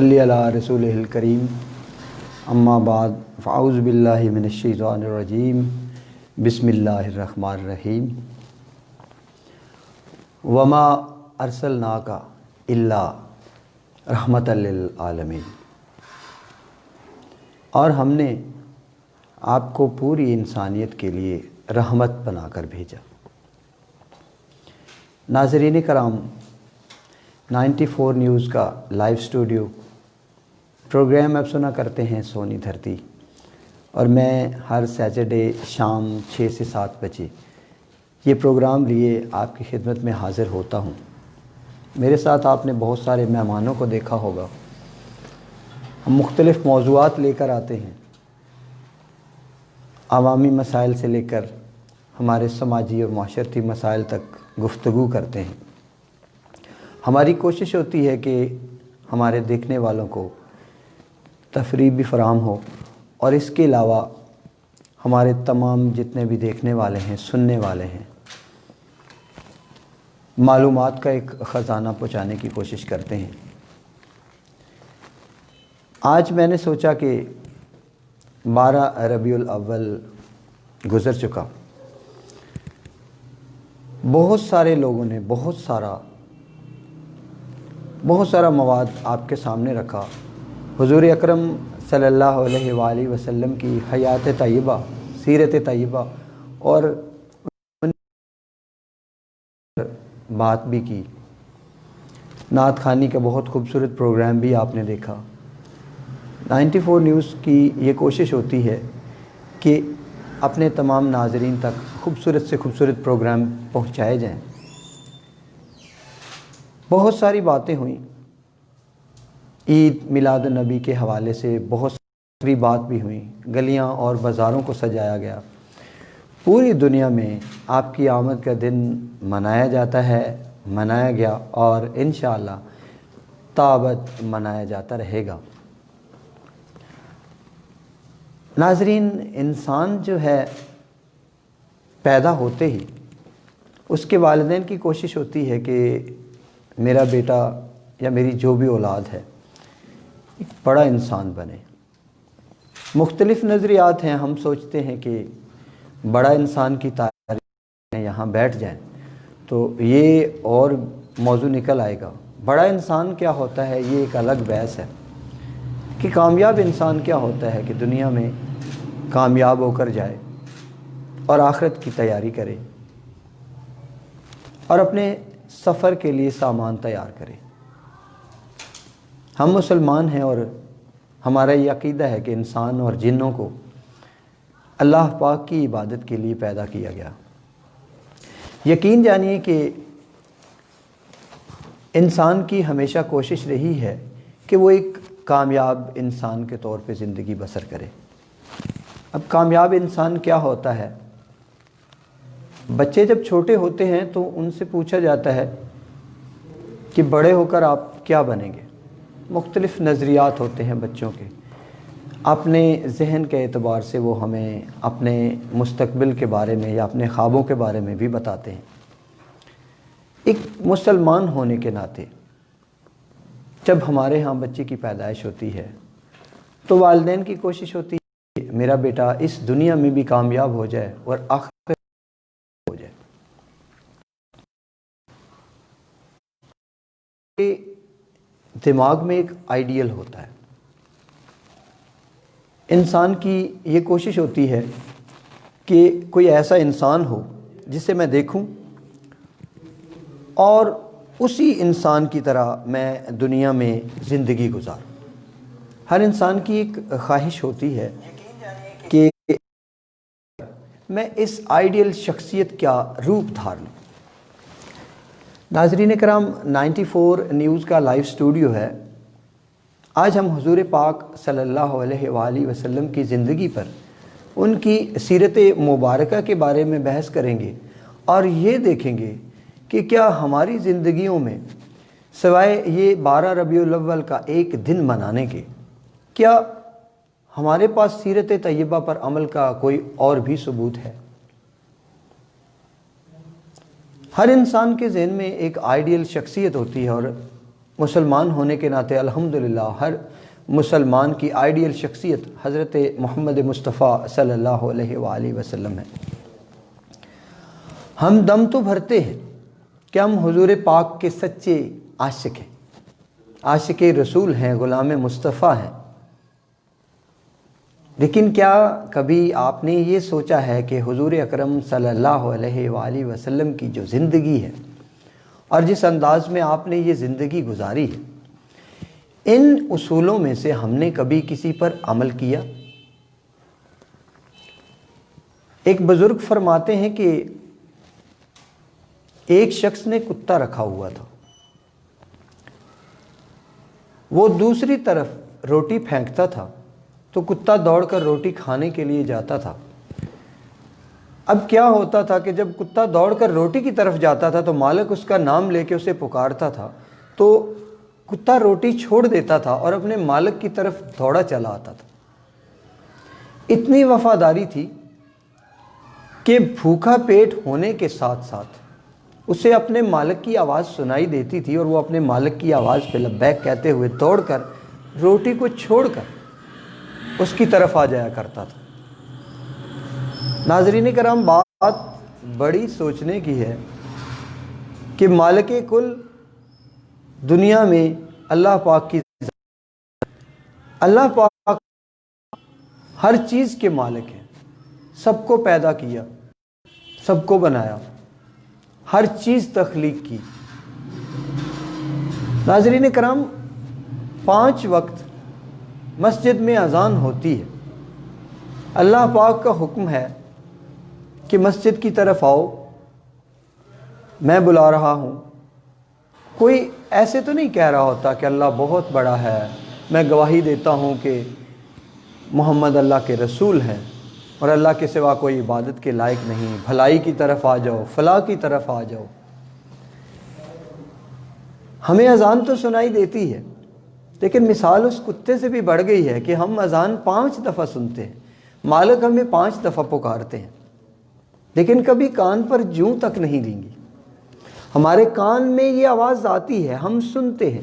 صلی علی رسولہ الکریم اما بعد فاعوذ باللہ من الشیطان الرجیم بسم اللہ الرحمن الرحیم وما ارسلناک الا رحمۃ للعالمین، اور ہم نے آپ کو پوری انسانیت کے لیے رحمت بنا کر بھیجا۔ ناظرین کرام، 94 نیوز کا لائیو اسٹوڈیو پروگرام آپ سنا کرتے ہیں سونی دھرتی، اور میں ہر سیٹرڈے شام 6 سے 7 بجے یہ پروگرام لیے آپ کی خدمت میں حاضر ہوتا ہوں۔ میرے ساتھ آپ نے بہت سارے مہمانوں کو دیکھا ہوگا۔ ہم مختلف موضوعات لے کر آتے ہیں، عوامی مسائل سے لے کر ہمارے سماجی اور معاشرتی مسائل تک گفتگو کرتے ہیں۔ ہماری کوشش ہوتی ہے کہ ہمارے دیکھنے والوں کو تفریح بھی فراہم ہو، اور اس کے علاوہ ہمارے تمام جتنے بھی دیکھنے والے ہیں، سننے والے ہیں، معلومات کا ایک خزانہ پہنچانے کی کوشش کرتے ہیں۔ آج میں نے سوچا کہ 12 ربیع الاول گزر چکا، بہت سارے لوگوں نے بہت سارا مواد آپ کے سامنے رکھا۔ حضور اکرم صلی اللہ علیہ وآلہ وسلم کی حیات طیبہ، سیرت طیبہ، اور بات بھی کی۔ نعت خوانی کا بہت خوبصورت پروگرام بھی آپ نے دیکھا۔ 94 نیوز کی یہ کوشش ہوتی ہے کہ اپنے تمام ناظرین تک خوبصورت سے خوبصورت پروگرام پہنچائے جائیں۔ بہت ساری باتیں ہوئیں، عید میلاد النبی کے حوالے سے بہت ساری بات بھی ہوئیں، گلیاں اور بازاروں کو سجایا گیا۔ پوری دنیا میں آپ کی آمد کا دن منایا جاتا ہے، منایا گیا، اور انشاءاللہ تابد منایا جاتا رہے گا۔ ناظرین، انسان جو ہے پیدا ہوتے ہی اس کے والدین کی کوشش ہوتی ہے کہ میرا بیٹا یا میری جو بھی اولاد ہے ایک بڑا انسان بنے۔ مختلف نظریات ہیں۔ ہم سوچتے ہیں کہ بڑا انسان کی تعریف یہاں بیٹھ جائیں تو یہ اور موضوع نکل آئے گا۔ بڑا انسان کیا ہوتا ہے، یہ ایک الگ بحث ہے کہ کامیاب انسان کیا ہوتا ہے کہ دنیا میں کامیاب ہو کر جائے اور آخرت کی تیاری کرے اور اپنے سفر کے لیے سامان تیار کرے۔ ہم مسلمان ہیں اور ہمارا یہ عقیدہ ہے کہ انسان اور جنوں کو اللہ پاک کی عبادت کے لیے پیدا کیا گیا۔ یقین جانیے کہ انسان کی ہمیشہ کوشش رہی ہے کہ وہ ایک کامیاب انسان کے طور پہ زندگی بسر کرے۔ اب کامیاب انسان کیا ہوتا ہے؟ بچے جب چھوٹے ہوتے ہیں تو ان سے پوچھا جاتا ہے کہ بڑے ہو کر آپ کیا بنیں گے؟ مختلف نظریات ہوتے ہیں بچوں کے۔ اپنے ذہن کے اعتبار سے وہ ہمیں اپنے مستقبل کے بارے میں یا اپنے خوابوں کے بارے میں بھی بتاتے ہیں۔ ایک مسلمان ہونے کے ناطے جب ہمارے ہاں بچے کی پیدائش ہوتی ہے تو والدین کی کوشش ہوتی ہے کہ میرا بیٹا اس دنیا میں بھی کامیاب ہو جائے اور آخرت ہو جائے۔ دماغ میں ایک آئیڈیل ہوتا ہے۔ انسان کی یہ کوشش ہوتی ہے کہ کوئی ایسا انسان ہو جسے میں دیکھوں اور اسی انسان کی طرح میں دنیا میں زندگی گزاروں۔ ہر انسان کی ایک خواہش ہوتی ہے کہ میں اس آئیڈیل شخصیت کا روپ دھار لوں۔ ناظرین کرام، 94 نیوز کا لائیو اسٹوڈیو ہے۔ آج ہم حضور پاک صلی اللہ علیہ وآلہ وسلم کی زندگی پر، ان کی سیرت مبارکہ کے بارے میں بحث کریں گے، اور یہ دیکھیں گے کہ کیا ہماری زندگیوں میں سوائے یہ 12 ربیع الاول کا ایک دن منانے کے، کیا ہمارے پاس سیرت طیبہ پر عمل کا کوئی اور بھی ثبوت ہے؟ ہر انسان کے ذہن میں ایک آئیڈیل شخصیت ہوتی ہے، اور مسلمان ہونے کے ناطے الحمدللہ ہر مسلمان کی آئیڈیل شخصیت حضرت محمد مصطفیٰ صلی اللہ علیہ وآلہ وسلم ہے۔ ہم دم تو بھرتے ہیں کہ ہم حضور پاک کے سچے عاشق ہیں، عاشق رسول ہیں، غلام مصطفیٰ ہیں، لیکن کیا کبھی آپ نے یہ سوچا ہے کہ حضور اکرم صلی اللہ علیہ وآلہ وسلم کی جو زندگی ہے اور جس انداز میں آپ نے یہ زندگی گزاری ہے، ان اصولوں میں سے ہم نے کبھی کسی پر عمل کیا؟ ایک بزرگ فرماتے ہیں کہ ایک شخص نے کتا رکھا ہوا تھا، وہ دوسری طرف روٹی پھینکتا تھا تو کتا دوڑ کر روٹی کھانے کے لیے جاتا تھا۔ اب کیا ہوتا تھا کہ جب کتا دوڑ کر روٹی کی طرف جاتا تھا تو مالک اس کا نام لے کے اسے پکارتا تھا، تو کتا روٹی چھوڑ دیتا تھا اور اپنے مالک کی طرف دوڑا چلا آتا تھا۔ اتنی وفاداری تھی کہ بھوکا پیٹ ہونے کے ساتھ ساتھ اسے اپنے مالک کی آواز سنائی دیتی تھی اور وہ اپنے مالک کی آواز پہ لبیک کہتے ہوئے دوڑ کر روٹی کو چھوڑ کر اس کی طرف آ جایا کرتا تھا۔ ناظرین کرام، بات بڑی سوچنے کی ہے کہ مالک کل دنیا میں اللہ پاک کی اللہ پاک ہر چیز کے مالک ہے، سب کو پیدا کیا، سب کو بنایا، ہر چیز تخلیق کی۔ ناظرین کرام، 5 وقت مسجد میں اذان ہوتی ہے، اللہ پاک کا حکم ہے کہ مسجد کی طرف آؤ، میں بلا رہا ہوں۔ کوئی ایسے تو نہیں کہہ رہا ہوتا کہ اللہ بہت بڑا ہے، میں گواہی دیتا ہوں کہ محمد اللہ کے رسول ہیں اور اللہ کے سوا کوئی عبادت کے لائق نہیں، بھلائی کی طرف آ جاؤ، فلاح کی طرف آ جاؤ۔ ہمیں اذان تو سنائی دیتی ہے، لیکن مثال اس کتے سے بھی بڑھ گئی ہے کہ ہم اذان 5 دفعہ سنتے ہیں، مالک ہمیں 5 دفعہ پکارتے ہیں، لیکن کبھی کان پر جوں تک نہیں لیں گی۔ ہمارے کان میں یہ آواز آتی ہے، ہم سنتے ہیں،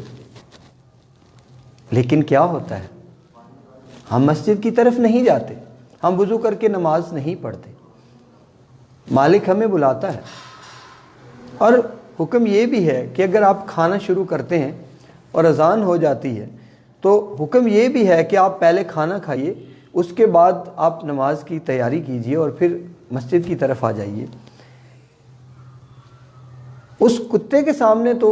لیکن کیا ہوتا ہے؟ ہم مسجد کی طرف نہیں جاتے، ہم وضو کر کے نماز نہیں پڑھتے۔ مالک ہمیں بلاتا ہے، اور حکم یہ بھی ہے کہ اگر آپ کھانا شروع کرتے ہیں اور اذان ہو جاتی ہے تو حکم یہ بھی ہے کہ آپ پہلے کھانا کھائیے، اس کے بعد آپ نماز کی تیاری کیجئے اور پھر مسجد کی طرف آ جائیے۔ اس کتے کے سامنے تو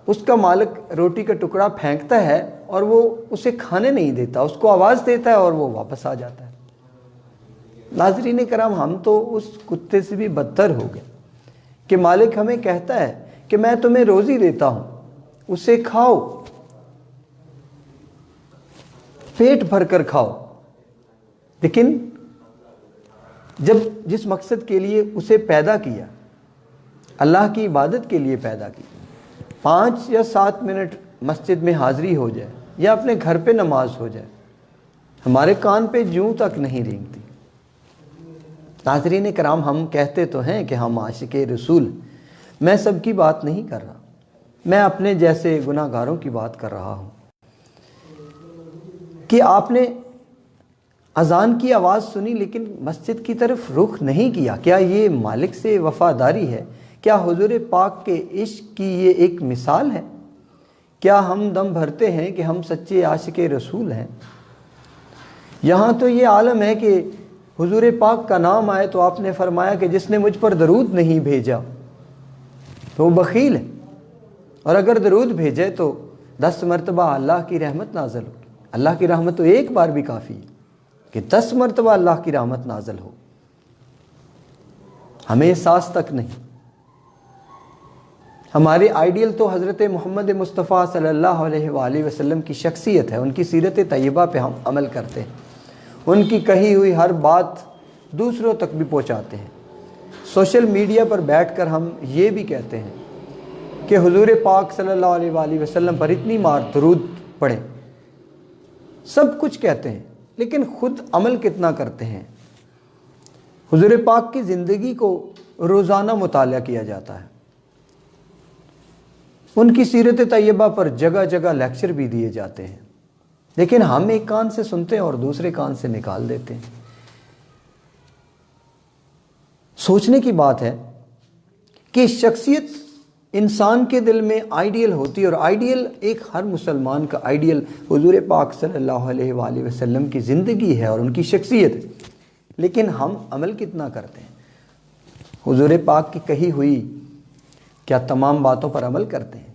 اس کا مالک روٹی کا ٹکڑا پھینکتا ہے اور وہ اسے کھانے نہیں دیتا، اس کو آواز دیتا ہے اور وہ واپس آ جاتا ہے۔ ناظرین کرام، ہم تو اس کتے سے بھی بدتر ہو گئے کہ مالک ہمیں کہتا ہے کہ میں تمہیں روزی دیتا ہوں، اسے کھاؤ، پیٹ بھر کر کھاؤ، لیکن جب جس مقصد کے لیے اسے پیدا کیا، اللہ کی عبادت کے لیے پیدا کی، 5 یا 7 منٹ مسجد میں حاضری ہو جائے یا اپنے گھر پہ نماز ہو جائے، ہمارے کان پہ جوں تک نہیں رینگتی۔ ناظرین کرام، ہم کہتے تو ہیں کہ ہم عاشق رسول، میں سب کی بات نہیں کر رہا، میں اپنے جیسے گناہ گاروں کی بات کر رہا ہوں کہ آپ نے اذان کی آواز سنی لیکن مسجد کی طرف رخ نہیں کیا۔ کیا یہ مالک سے وفاداری ہے؟ کیا حضور پاک کے عشق کی یہ ایک مثال ہے؟ کیا ہم دم بھرتے ہیں کہ ہم سچے عاشق رسول ہیں؟ یہاں تو یہ عالم ہے کہ حضور پاک کا نام آئے تو آپ نے فرمایا کہ جس نے مجھ پر درود نہیں بھیجا تو وہ بخیل ہے، اور اگر درود بھیجے تو 10 مرتبہ اللہ کی رحمت نازل ہو۔ اللہ کی رحمت تو ایک بار بھی کافی ہے کہ 10 مرتبہ اللہ کی رحمت نازل ہو، ہمیں احساس تک نہیں۔ ہمارے آئیڈیل تو حضرت محمد مصطفیٰ صلی اللہ علیہ وآلہ وسلم کی شخصیت ہے، ان کی سیرت طیبہ پہ ہم عمل کرتے ہیں، ان کی کہی ہوئی ہر بات دوسروں تک بھی پہنچاتے ہیں۔ سوشل میڈیا پر بیٹھ کر ہم یہ بھی کہتے ہیں کہ حضور پاک صلی اللہ علیہ وآلہ وسلم پر اتنی مار درود پڑھیں، سب کچھ کہتے ہیں، لیکن خود عمل کتنا کرتے ہیں؟ حضور پاک کی زندگی کو روزانہ مطالعہ کیا جاتا ہے، ان کی سیرت طیبہ پر جگہ جگہ لیکچر بھی دیے جاتے ہیں، لیکن ہم ایک کان سے سنتے ہیں اور دوسرے کان سے نکال دیتے ہیں۔ سوچنے کی بات ہے کہ شخصیت انسان کے دل میں آئیڈیل ہوتی ہے، اور آئیڈیل ایک ہر مسلمان کا آئیڈیل حضور پاک صلی اللہ علیہ وآلہ وسلم کی زندگی ہے اور ان کی شخصیت ہے، لیکن ہم عمل کتنا کرتے ہیں؟ حضور پاک کی کہی ہوئی کیا تمام باتوں پر عمل کرتے ہیں؟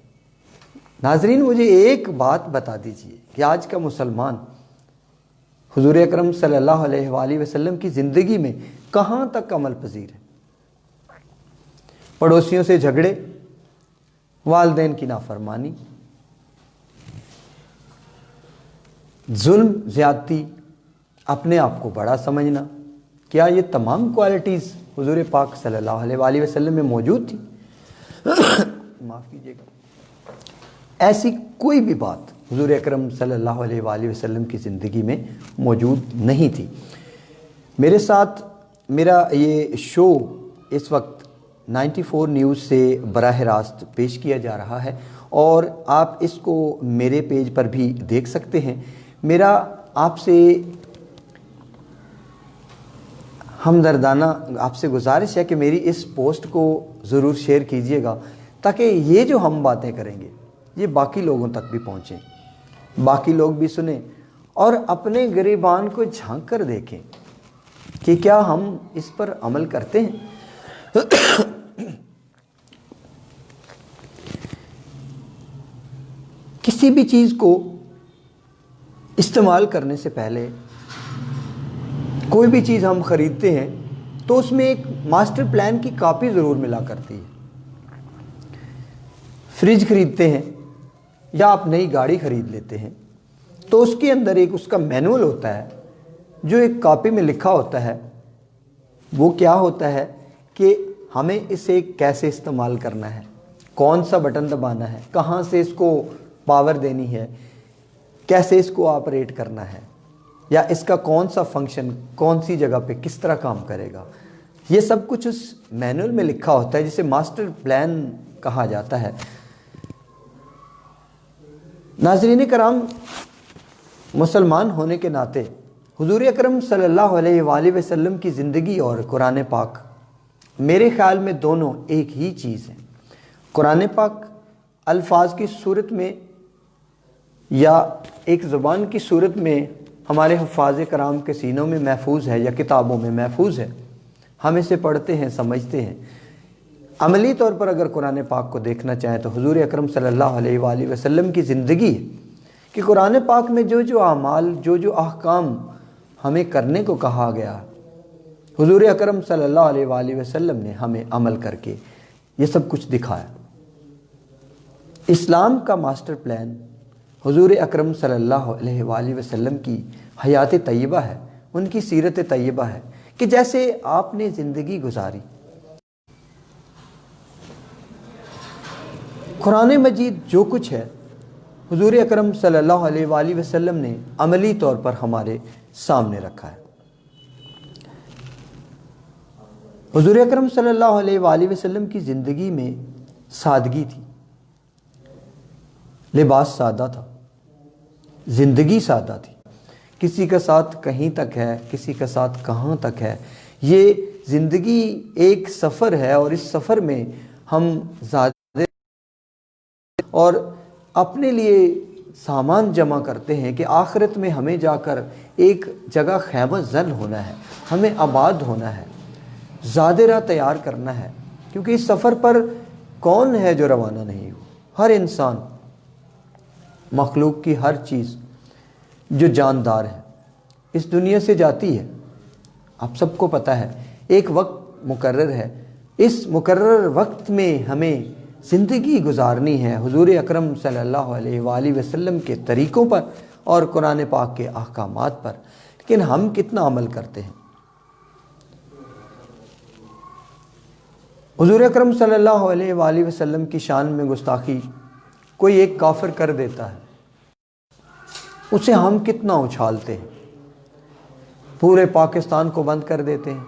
ناظرین، مجھے ایک بات بتا دیجئے کہ آج کا مسلمان حضور اکرم صلی اللہ علیہ وآلہ وسلم کی زندگی میں کہاں تک عمل پذیر ہے؟ پڑوسیوں سے جھگڑے، والدین کی نافرمانی، ظلم، زیادتی، اپنے آپ کو بڑا سمجھنا، کیا یہ تمام کوالٹیز حضور پاک صلی اللہ علیہ وآلہ وسلم میں موجود تھی؟ معاف کیجیے گا، ایسی کوئی بھی بات حضور اکرم صلی اللہ علیہ وآلہ وسلم کی زندگی میں موجود نہیں تھی۔ میرے ساتھ میرا یہ شو اس وقت 94 نیوز سے براہ راست پیش کیا جا رہا ہے، اور آپ اس کو میرے پیج پر بھی دیکھ سکتے ہیں۔ میرا آپ سے ہمدردانہ آپ سے گزارش ہے کہ میری اس پوسٹ کو ضرور شیئر کیجئے گا، تاکہ یہ جو ہم باتیں کریں گے یہ باقی لوگوں تک بھی پہنچیں، باقی لوگ بھی سنیں اور اپنے گریبان کو جھانک کر دیکھیں کہ کیا ہم اس پر عمل کرتے ہیں۔ کسی بھی چیز کو استعمال کرنے سے پہلے، کوئی بھی چیز ہم خریدتے ہیں تو اس میں ایک ماسٹر پلان کی کاپی ضرور ملا کرتی ہے۔ فریج خریدتے ہیں یا آپ نئی گاڑی خرید لیتے ہیں تو اس کے اندر ایک اس کا مینول ہوتا ہے جو ایک کاپی میں لکھا ہوتا ہے۔ وہ کیا ہوتا ہے کہ ہمیں اسے کیسے استعمال کرنا ہے، کون سا بٹن دبانا ہے، کہاں سے اس کو پاور دینی ہے، کیسے اس کو آپریٹ کرنا ہے، یا اس کا کون سا فنکشن کون سی جگہ پہ کس طرح کام کرے گا، یہ سب کچھ اس مینول میں لکھا ہوتا ہے، جسے ماسٹر پلان کہا جاتا ہے۔ ناظرین کرام، مسلمان ہونے کے ناطے حضور اکرم صلی اللہ علیہ وآلہ وسلم کی زندگی اور قرآن پاک میرے خیال میں دونوں ایک ہی چیز ہیں۔ قرآن پاک الفاظ کی صورت میں یا ایک زبان کی صورت میں ہمارے حفاظ کرام کے سینوں میں محفوظ ہے یا کتابوں میں محفوظ ہے، ہم اسے پڑھتے ہیں، سمجھتے ہیں۔ عملی طور پر اگر قرآن پاک کو دیکھنا چاہیں تو حضور اکرم صلی اللہ علیہ وآلہ وسلم کی زندگی ہے کہ قرآن پاک میں جو جو اعمال، جو جو احکام ہمیں کرنے کو کہا گیا، حضور اکرم صلی اللہ علیہ وآلہ وسلم نے ہمیں عمل کر کے یہ سب کچھ دکھایا۔ اسلام کا ماسٹر پلان حضور اکرم صلی اللہ علیہ وآلہ وسلم کی حیات طیبہ ہے، ان کی سیرت طیبہ ہے کہ جیسے آپ نے زندگی گزاری۔ قرآن مجید جو کچھ ہے حضور اکرم صلی اللہ علیہ وآلہ وسلم نے عملی طور پر ہمارے سامنے رکھا ہے۔ حضور اکرم صلی اللہ علیہ وآلہ وسلم کی زندگی میں سادگی تھی، لباس سادہ تھا، زندگی سادہ تھی۔ کسی کا ساتھ کہیں تک ہے، کسی کا ساتھ کہاں تک ہے۔ یہ زندگی ایک سفر ہے، اور اس سفر میں ہم زیادہ اور اپنے لیے سامان جمع کرتے ہیں کہ آخرت میں ہمیں جا کر ایک جگہ خیمہ زن ہونا ہے، ہمیں آباد ہونا ہے، زادرہ تیار کرنا ہے، کیونکہ اس سفر پر کون ہے جو روانہ نہیں ہو؟ ہر انسان، مخلوق کی ہر چیز جو جاندار ہے اس دنیا سے جاتی ہے۔ آپ سب کو پتہ ہے ایک وقت مقرر ہے، اس مقرر وقت میں ہمیں زندگی گزارنی ہے حضور اکرم صلی اللہ علیہ وآلہ وسلم کے طریقوں پر اور قرآن پاک کے احکامات پر، لیکن ہم کتنا عمل کرتے ہیں؟ حضور اکرم صلی اللہ علیہ وآلہ وسلم کی شان میں گستاخی کوئی ایک کافر کر دیتا ہے، اسے ہم کتنا اچھالتے ہیں، پورے پاکستان کو بند کر دیتے ہیں،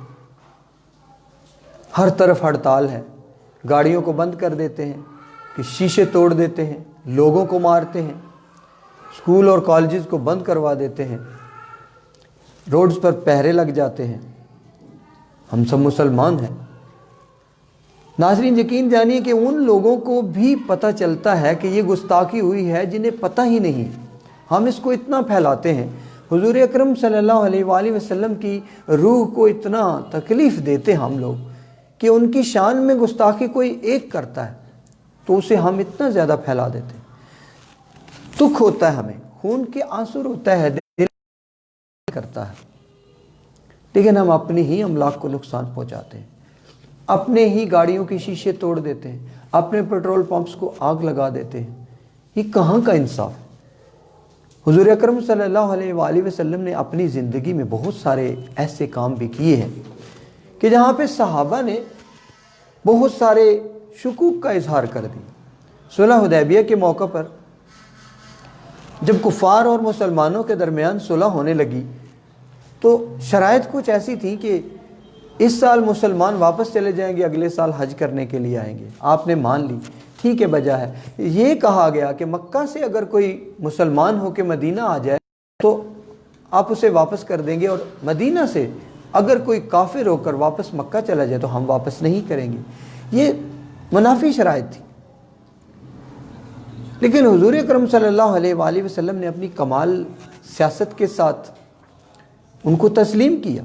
ہر طرف ہڑتال ہے، گاڑیوں کو بند کر دیتے ہیں، کہ شیشے توڑ دیتے ہیں، لوگوں کو مارتے ہیں، اسکول اور کالجز کو بند کروا دیتے ہیں، روڈز پر پہرے لگ جاتے ہیں۔ ہم سب مسلمان ہیں۔ ناظرین یقین جانیے کہ ان لوگوں کو بھی پتہ چلتا ہے کہ یہ گستاخی ہوئی ہے جنہیں پتہ ہی نہیں، ہم اس کو اتنا پھیلاتے ہیں، حضور اکرم صلی اللہ علیہ وآلہ وسلم کی روح کو اتنا تکلیف دیتے ہم لوگ کہ ان کی شان میں گستاخی کوئی ایک کرتا ہے تو اسے ہم اتنا زیادہ پھیلا دیتے ہیں۔ دکھ ہوتا ہے ہمیں، خون کے آنسو ہوتا ہے، دل کرتا ہے، لیکن ہم اپنی ہی املاک کو نقصان پہنچاتے ہیں، اپنے ہی گاڑیوں کی شیشے توڑ دیتے ہیں، اپنے پیٹرول پمپس کو آگ لگا دیتے ہیں۔ یہ کہاں کا انصاف ہے؟ حضور اکرم صلی اللہ علیہ وآلہ وسلم نے اپنی زندگی میں بہت سارے ایسے کام بھی کیے ہیں کہ جہاں پہ صحابہ نے بہت سارے شکوک کا اظہار کر دی۔ صلح حدیبیہ کے موقع پر جب کفار اور مسلمانوں کے درمیان صلح ہونے لگی تو شرائط کچھ ایسی تھی کہ اس سال مسلمان واپس چلے جائیں گے، اگلے سال حج کرنے کے لیے آئیں گے۔ آپ نے مان لی، ٹھیک ہے، بجا ہے۔ یہ کہا گیا کہ مکہ سے اگر کوئی مسلمان ہو کے مدینہ آ جائے تو آپ اسے واپس کر دیں گے، اور مدینہ سے اگر کوئی کافر ہو کر واپس مکہ چلا جائے تو ہم واپس نہیں کریں گے۔ یہ منافی شرائط تھی، لیکن حضور اکرم صلی اللہ علیہ وآلہ وسلم نے اپنی کمال سیاست کے ساتھ ان کو تسلیم کیا۔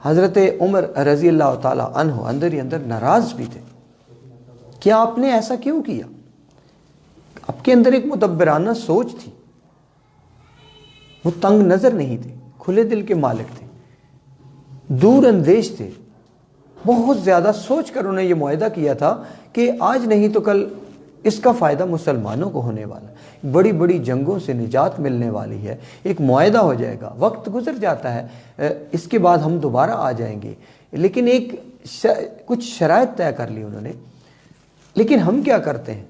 حضرت عمر رضی اللہ تعالیٰ عنہ اندر ہی اندر ناراض بھی تھے کہ آپ نے ایسا کیوں کیا؟ آپ کے اندر ایک مدبرانہ سوچ تھی، وہ تنگ نظر نہیں تھے، کھلے دل کے مالک تھے، دور اندیش تھے، بہت زیادہ سوچ کر انہیں یہ معاہدہ کیا تھا کہ آج نہیں تو کل اس کا فائدہ مسلمانوں کو ہونے والا ہے، بڑی بڑی جنگوں سے نجات ملنے والی ہے، ایک معاہدہ ہو جائے گا، وقت گزر جاتا ہے، اس کے بعد ہم دوبارہ آ جائیں گے، لیکن کچھ شرائط طے کر لی انہوں نے۔ لیکن ہم کیا کرتے ہیں؟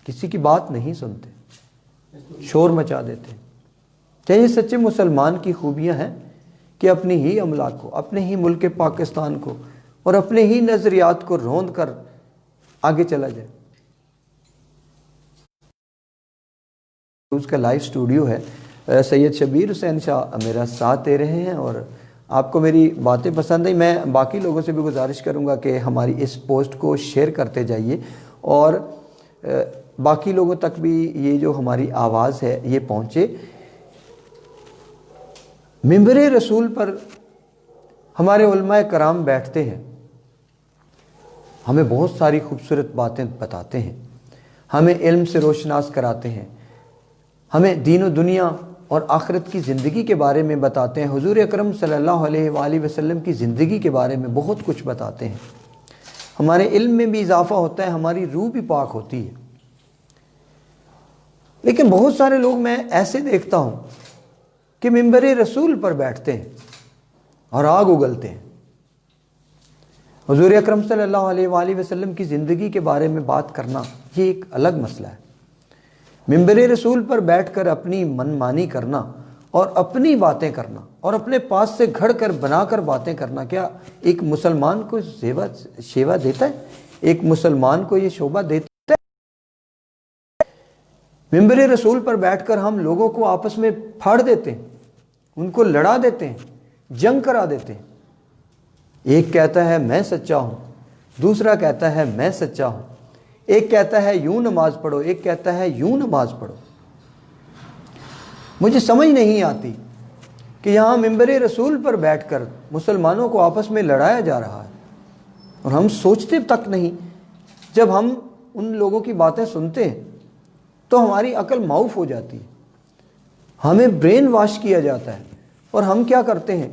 کسی کی بات نہیں سنتے، شور مچا دیتے ہیں۔ کیا یہ سچے مسلمان کی خوبیاں ہیں کہ اپنی ہی املاک کو، اپنے ہی ملک پاکستان کو اور اپنے ہی نظریات کو روند کر آگے چلا جائے؟ اس کا لائیو اسٹوڈیو ہے، سید شبیر حسین شاہ میرا ساتھ دے رہے ہیں، اور آپ کو میری باتیں پسند آئی، میں باقی لوگوں سے بھی گزارش کروں گا کہ ہماری اس پوسٹ کو شیئر کرتے جائیے اور باقی لوگوں تک بھی یہ جو ہماری آواز ہے یہ پہنچے۔ منبر رسول پر ہمارے علماء کرام بیٹھتے ہیں، ہمیں بہت ساری خوبصورت باتیں بتاتے ہیں، ہمیں علم سے روشناس کراتے ہیں، ہمیں دین و دنیا اور آخرت کی زندگی کے بارے میں بتاتے ہیں، حضور اکرم صلی اللہ علیہ وآلہ وسلم کی زندگی کے بارے میں بہت کچھ بتاتے ہیں، ہمارے علم میں بھی اضافہ ہوتا ہے، ہماری روح بھی پاک ہوتی ہے۔ لیکن بہت سارے لوگ میں ایسے دیکھتا ہوں کہ منبر رسول پر بیٹھتے ہیں اور آگ اگلتے ہیں۔ حضور اکرم صلی اللہ علیہ وآلہ وسلم کی زندگی کے بارے میں بات کرنا یہ ایک الگ مسئلہ ہے۔ منبر رسول پر بیٹھ کر اپنی من مانی کرنا اور اپنی باتیں کرنا اور اپنے پاس سے گھڑ کر بنا کر باتیں کرنا، کیا ایک مسلمان کو شیوا دیتا ہے؟ ایک مسلمان کو یہ شوبہ دیتا ہے؟ منبر رسول پر بیٹھ کر ہم لوگوں کو آپس میں پھاڑ دیتے ہیں، ان کو لڑا دیتے ہیں، جنگ کرا دیتے ہیں۔ ایک کہتا ہے میں سچا ہوں، دوسرا کہتا ہے میں سچا ہوں، ایک کہتا ہے یوں نماز پڑھو، ایک کہتا ہے یوں نماز پڑھو۔ مجھے سمجھ نہیں آتی کہ یہاں منبر رسول پر بیٹھ کر مسلمانوں کو آپس میں لڑایا جا رہا ہے اور ہم سوچتے تک نہیں۔ جب ہم ان لوگوں کی باتیں سنتے ہیں تو ہماری عقل معاف ہو جاتی ہے، ہمیں برین واش کیا جاتا ہے، اور ہم کیا کرتے ہیں؟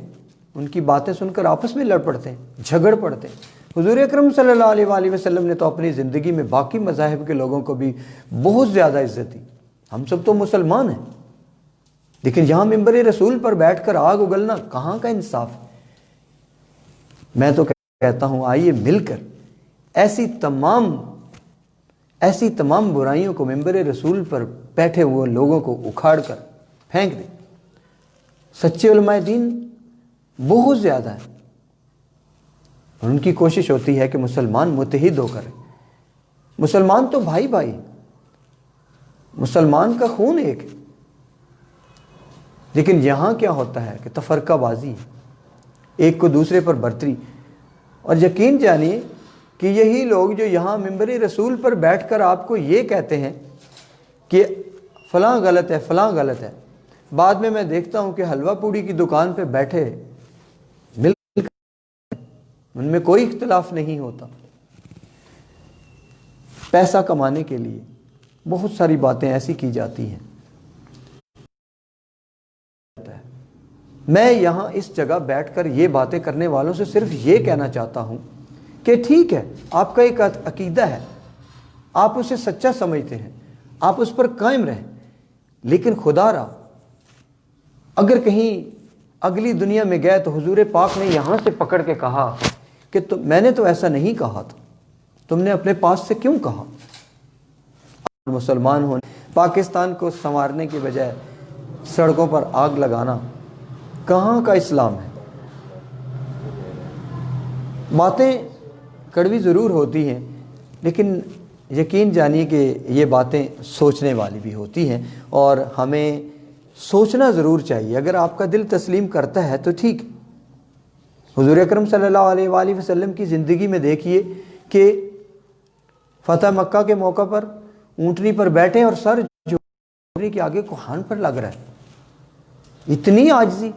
ان کی باتیں سن کر آپس میں لڑ پڑتے ہیں، جھگڑ پڑتے ہیں۔ حضور اکرم صلی اللہ علیہ وآلہ وسلم نے تو اپنی زندگی میں باقی مذاہب کے لوگوں کو بھی بہت زیادہ عزت دی، ہم سب تو مسلمان ہیں، لیکن یہاں منبر رسول پر بیٹھ کر آگ اگلنا کہاں کا انصاف ہے؟ میں تو کہتا ہوں آئیے مل کر ایسی تمام برائیوں کو منبر رسول پر بیٹھے ہوئے لوگوں کو اکھاڑ کر پھینک دیں۔ سچے علماء دین بہت زیادہ ہیں، اور ان کی کوشش ہوتی ہے کہ مسلمان متحد ہو کر مسلمان تو بھائی بھائی، مسلمان کا خون ایک ہے، لیکن یہاں کیا ہوتا ہے کہ تفرقہ بازی ہے، ایک کو دوسرے پر برتری۔ اور یقین جانیے کہ یہی لوگ جو یہاں منبر رسول پر بیٹھ کر آپ کو یہ کہتے ہیں کہ فلاں غلط ہے فلاں غلط ہے، بعد میں دیکھتا ہوں کہ حلوہ پوڑی کی دکان پہ بیٹھے مل کر ان میں کوئی اختلاف نہیں ہوتا، پیسہ کمانے کے لیے بہت ساری باتیں ایسی کی جاتی ہیں۔ میں یہاں اس جگہ بیٹھ کر یہ باتیں کرنے والوں سے صرف یہ کہنا چاہتا ہوں کہ ٹھیک ہے، آپ کا ایک عقیدہ ہے، آپ اسے سچا سمجھتے ہیں، آپ اس پر قائم رہیں، لیکن خدا را اگر کہیں اگلی دنیا میں گئے تو حضور پاک نے یہاں سے پکڑ کے کہا کہ میں نے تو ایسا نہیں کہا تھا، تم نے اپنے پاس سے کیوں کہا؟ مسلمان ہونے پاکستان کو سنوارنے کی بجائے سڑکوں پر آگ لگانا کہاں کا اسلام ہے؟ باتیں کڑوی ضرور ہوتی ہیں، لیکن یقین جانیے کہ یہ باتیں سوچنے والی بھی ہوتی ہیں، اور ہمیں سوچنا ضرور چاہیے۔ اگر آپ کا دل تسلیم کرتا ہے تو ٹھیک۔ حضور اکرم صلی اللہ علیہ وآلہ وسلم کی زندگی میں دیکھیے کہ فتح مکہ کے موقع پر اونٹنی پر بیٹھے اور سر جو کے آگے کوہان پر لگ رہا ہے، اتنی عاجزی۔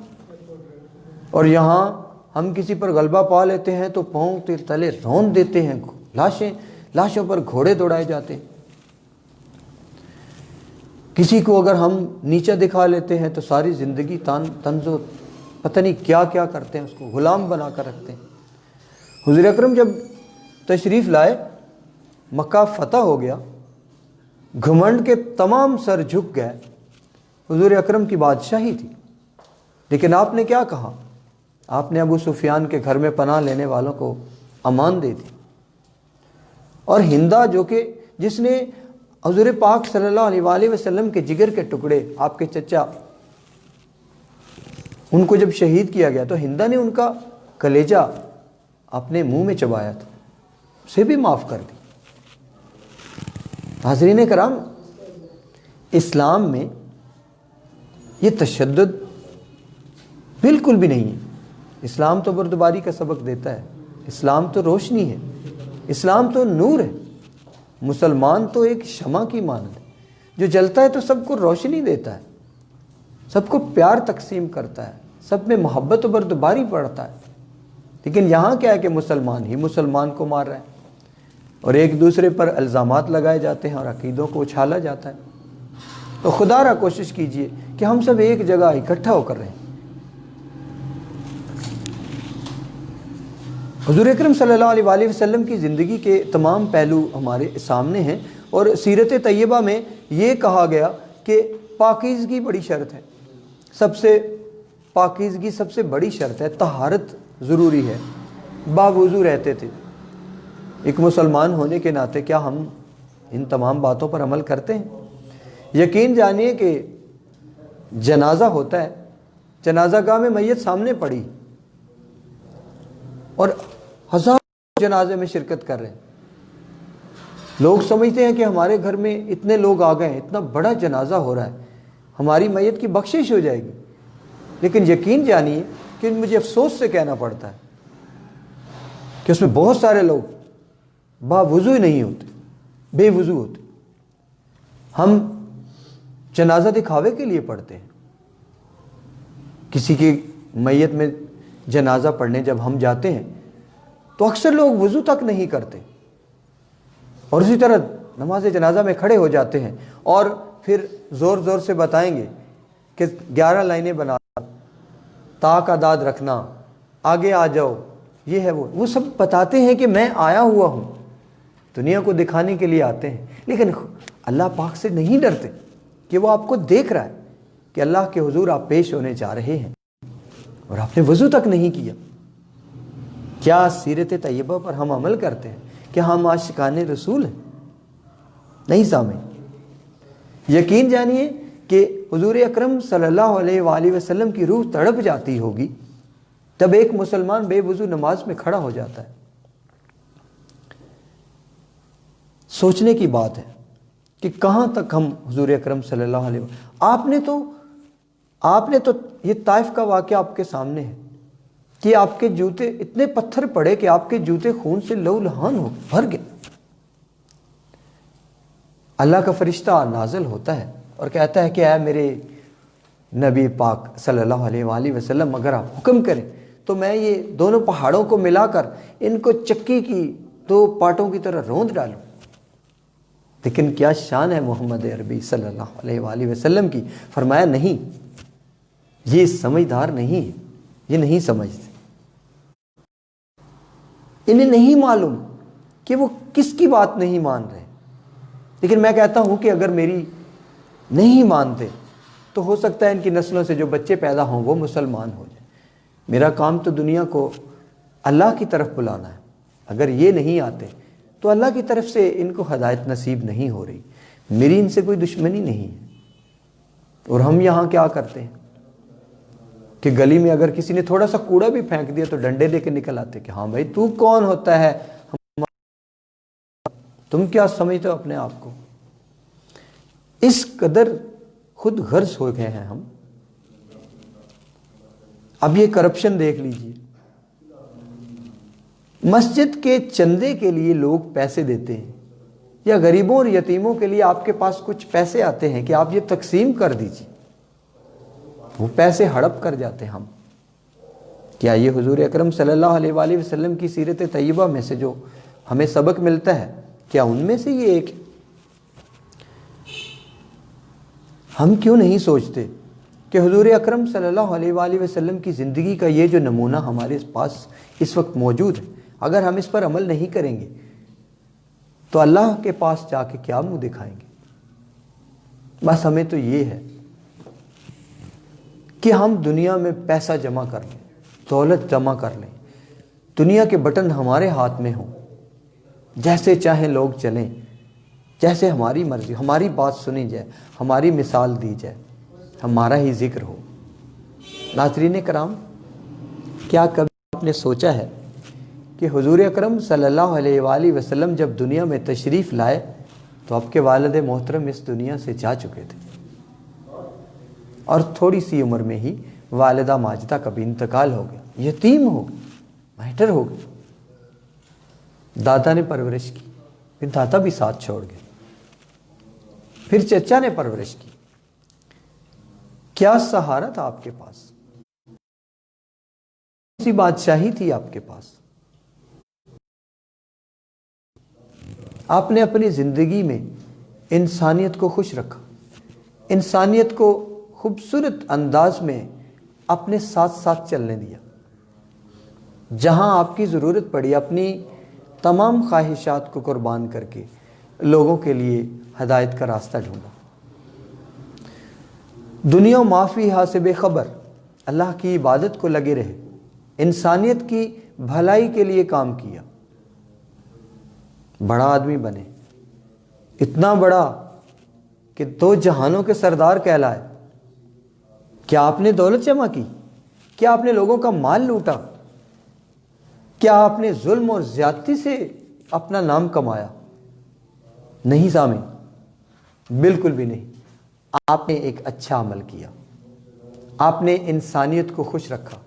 اور یہاں ہم کسی پر غلبہ پا لیتے ہیں تو پاؤں کے تلے رون دیتے ہیں، لاشوں پر گھوڑے دوڑائے جاتے ہیں۔ کسی کو اگر ہم نیچا دکھا لیتے ہیں تو ساری زندگی طنز و پتہ نہیں کیا کیا کرتے ہیں، اس کو غلام بنا کر رکھتے ہیں۔ حضور اکرم جب تشریف لائے، مکہ فتح ہو گیا، گھمنڈ کے تمام سر جھک گئے، حضور اکرم کی بادشاہی تھی، لیکن آپ نے کیا کہا؟ آپ نے ابو سفیان کے گھر میں پناہ لینے والوں کو امان دے دی، اور ہندا جو کہ جس نے حضور پاک صلی اللہ علیہ وآلہ وسلم کے جگر کے ٹکڑے، آپ کے چچا، ان کو جب شہید کیا گیا تو ہندا نے ان کا کلیجہ اپنے منہ میں چبایا تھا، اسے بھی معاف کر دی۔ حاضرین کرام، اسلام میں یہ تشدد بالکل بھی نہیں ہے۔ اسلام تو بردباری کا سبق دیتا ہے، اسلام تو روشنی ہے، اسلام تو نور ہے۔ مسلمان تو ایک شمع کی مانند ہے، جو جلتا ہے تو سب کو روشنی دیتا ہے، سب کو پیار تقسیم کرتا ہے، سب میں محبت و بردباری پڑھتا ہے۔ لیکن یہاں کیا ہے کہ مسلمان ہی مسلمان کو مار رہا ہے، اور ایک دوسرے پر الزامات لگائے جاتے ہیں اور عقیدوں کو اچھالا جاتا ہے۔ تو خدا را کوشش کیجئے کہ ہم سب ایک جگہ اکٹھا ہو کر رہیں۔ حضور اکرم صلی اللہ علیہ وآلہ وسلم کی زندگی کے تمام پہلو ہمارے سامنے ہیں، اور سیرت طیبہ میں یہ کہا گیا کہ پاکیزگی بڑی شرط ہے، پاکیزگی سب سے بڑی شرط ہے، طہارت ضروری ہے، باوضو رہتے تھے۔ ایک مسلمان ہونے کے ناطے کیا ہم ان تمام باتوں پر عمل کرتے ہیں؟ یقین جانیے کہ جنازہ ہوتا ہے، جنازہ گاہ میں میت سامنے پڑی اور ہزاروں جنازے میں شرکت کر رہے ہیں، لوگ سمجھتے ہیں کہ ہمارے گھر میں اتنے لوگ آ گئے ہیں، اتنا بڑا جنازہ ہو رہا ہے، ہماری میت کی بخشش ہو جائے گی۔ لیکن یقین جانیے کہ مجھے افسوس سے کہنا پڑتا ہے کہ اس میں بہت سارے لوگ باوضو ہی نہیں ہوتے، بے وضو ہوتے۔ ہم جنازہ دکھاوے کے لیے پڑھتے ہیں، کسی کی میت میں جنازہ پڑھنے جب ہم جاتے ہیں تو اکثر لوگ وضو تک نہیں کرتے، اور اسی طرح نماز جنازہ میں کھڑے ہو جاتے ہیں، اور پھر زور زور سے بتائیں گے کہ 11 لائنیں بنا، تا کا داد رکھنا، آگے آ جاؤ، یہ ہے وہ سب بتاتے ہیں کہ میں آیا ہوا ہوں، دنیا کو دکھانے کے لیے آتے ہیں، لیکن اللہ پاک سے نہیں ڈرتے کہ وہ آپ کو دیکھ رہا ہے کہ اللہ کے حضور آپ پیش ہونے جا رہے ہیں اور آپ نے وضو تک نہیں کیا۔ کیا سیرت طیبہ پر ہم عمل کرتے ہیں؟ کیا ہم عاشقان رسول ہیں؟ نہیں سامعین، یقین جانیے کہ حضور اکرم صلی اللہ علیہ وآلہ وسلم کی روح تڑپ جاتی ہوگی تب ایک مسلمان بے وضو نماز میں کھڑا ہو جاتا ہے۔ سوچنے کی بات ہے کہ کہاں تک ہم حضور اکرم صلی اللہ علیہ وسلم آپ نے تو یہ طائف کا واقعہ آپ کے سامنے ہے کہ آپ کے جوتے اتنے پتھر پڑے کہ آپ کے جوتے خون سے لہولہان ہو بھر گئے. اللہ کا فرشتہ نازل ہوتا ہے اور کہتا ہے کہ اے میرے نبی پاک صلی اللہ علیہ وآلہ وسلم، اگر آپ حکم کریں تو میں یہ دونوں پہاڑوں کو ملا کر ان کو چکی کی دو پارٹوں کی طرح روند ڈالوں. لیکن کیا شان ہے محمد عربی صلی اللہ علیہ وآلہ وسلم کی. فرمایا نہیں، یہ سمجھدار نہیں ہے، یہ نہیں سمجھتے، انہیں نہیں معلوم کہ وہ کس کی بات نہیں مان رہے. لیکن میں کہتا ہوں کہ اگر میری نہیں مانتے تو ہو سکتا ہے ان کی نسلوں سے جو بچے پیدا ہوں وہ مسلمان ہو جائیں. میرا کام تو دنیا کو اللہ کی طرف بلانا ہے. اگر یہ نہیں آتے تو اللہ کی طرف سے ان کو ہدایت نصیب نہیں ہو رہی. میری ان سے کوئی دشمنی نہیں ہے. اور ہم یہاں کیا کرتے ہیں کہ گلی میں اگر کسی نے تھوڑا سا کوڑا بھی پھینک دیا تو ڈنڈے لے کے نکل آتے کہ ہاں بھائی تو کون ہوتا ہے، تم کیا سمجھتے ہو اپنے آپ کو. اس قدر خود غرض ہو گئے ہیں ہم. اب یہ کرپشن دیکھ لیجئے، مسجد کے چندے کے لیے لوگ پیسے دیتے ہیں، یا غریبوں اور یتیموں کے لیے آپ کے پاس کچھ پیسے آتے ہیں کہ آپ یہ تقسیم کر دیجئے، وہ پیسے ہڑپ کر جاتے ہیں ہم. کیا یہ حضور اکرم صلی اللہ علیہ وآلہ وسلم کی سیرت طیبہ میں سے جو ہمیں سبق ملتا ہے، کیا ان میں سے یہ ایک؟ ہم کیوں نہیں سوچتے کہ حضور اکرم صلی اللہ علیہ وآلہ وسلم کی زندگی کا یہ جو نمونہ ہمارے پاس اس وقت موجود ہے، اگر ہم اس پر عمل نہیں کریں گے تو اللہ کے پاس جا کے کیا منہ دکھائیں گے؟ بس ہمیں تو یہ ہے کہ ہم دنیا میں پیسہ جمع کر لیں، دولت جمع کر لیں، دنیا کے بٹن ہمارے ہاتھ میں ہوں، جیسے چاہیں لوگ چلیں، جیسے ہماری مرضی، ہماری بات سنی جائے، ہماری مثال دی جائے، ہمارا ہی ذکر ہو. ناظرین کرام، کیا کبھی آپ نے سوچا ہے کہ حضور اکرم صلی اللہ علیہ وآلہ وسلم جب دنیا میں تشریف لائے تو آپ کے والد محترم اس دنیا سے جا چکے تھے، اور تھوڑی سی عمر میں ہی والدہ ماجدہ کا بھی انتقال ہو گیا، یتیم ہو گئے، مہجر ہو گئے. دادا نے پرورش کی، پھر دادا بھی ساتھ چھوڑ گئے، پھر چچا نے پرورش کی. کیا سہارا تھا آپ کے پاس؟ کون سی بادشاہی تھی آپ کے پاس؟ آپ نے اپنی زندگی میں انسانیت کو خوش رکھا، انسانیت کو خوبصورت انداز میں اپنے ساتھ ساتھ چلنے دیا. جہاں آپ کی ضرورت پڑی اپنی تمام خواہشات کو قربان کر کے لوگوں کے لیے ہدایت کا راستہ ڈھونڈا. دنیا معافی سے بے خبر اللہ کی عبادت کو لگے رہے، انسانیت کی بھلائی کے لیے کام کیا. بڑا آدمی بنے، اتنا بڑا کہ 2 جہانوں کے سردار کہلائے. کیا آپ نے دولت جمع کی؟ کیا آپ نے لوگوں کا مال لوٹا؟ کیا آپ نے ظلم اور زیادتی سے اپنا نام کمایا؟ نہیں سامعین، بالکل بھی نہیں. آپ نے ایک اچھا عمل کیا، آپ نے انسانیت کو خوش رکھا،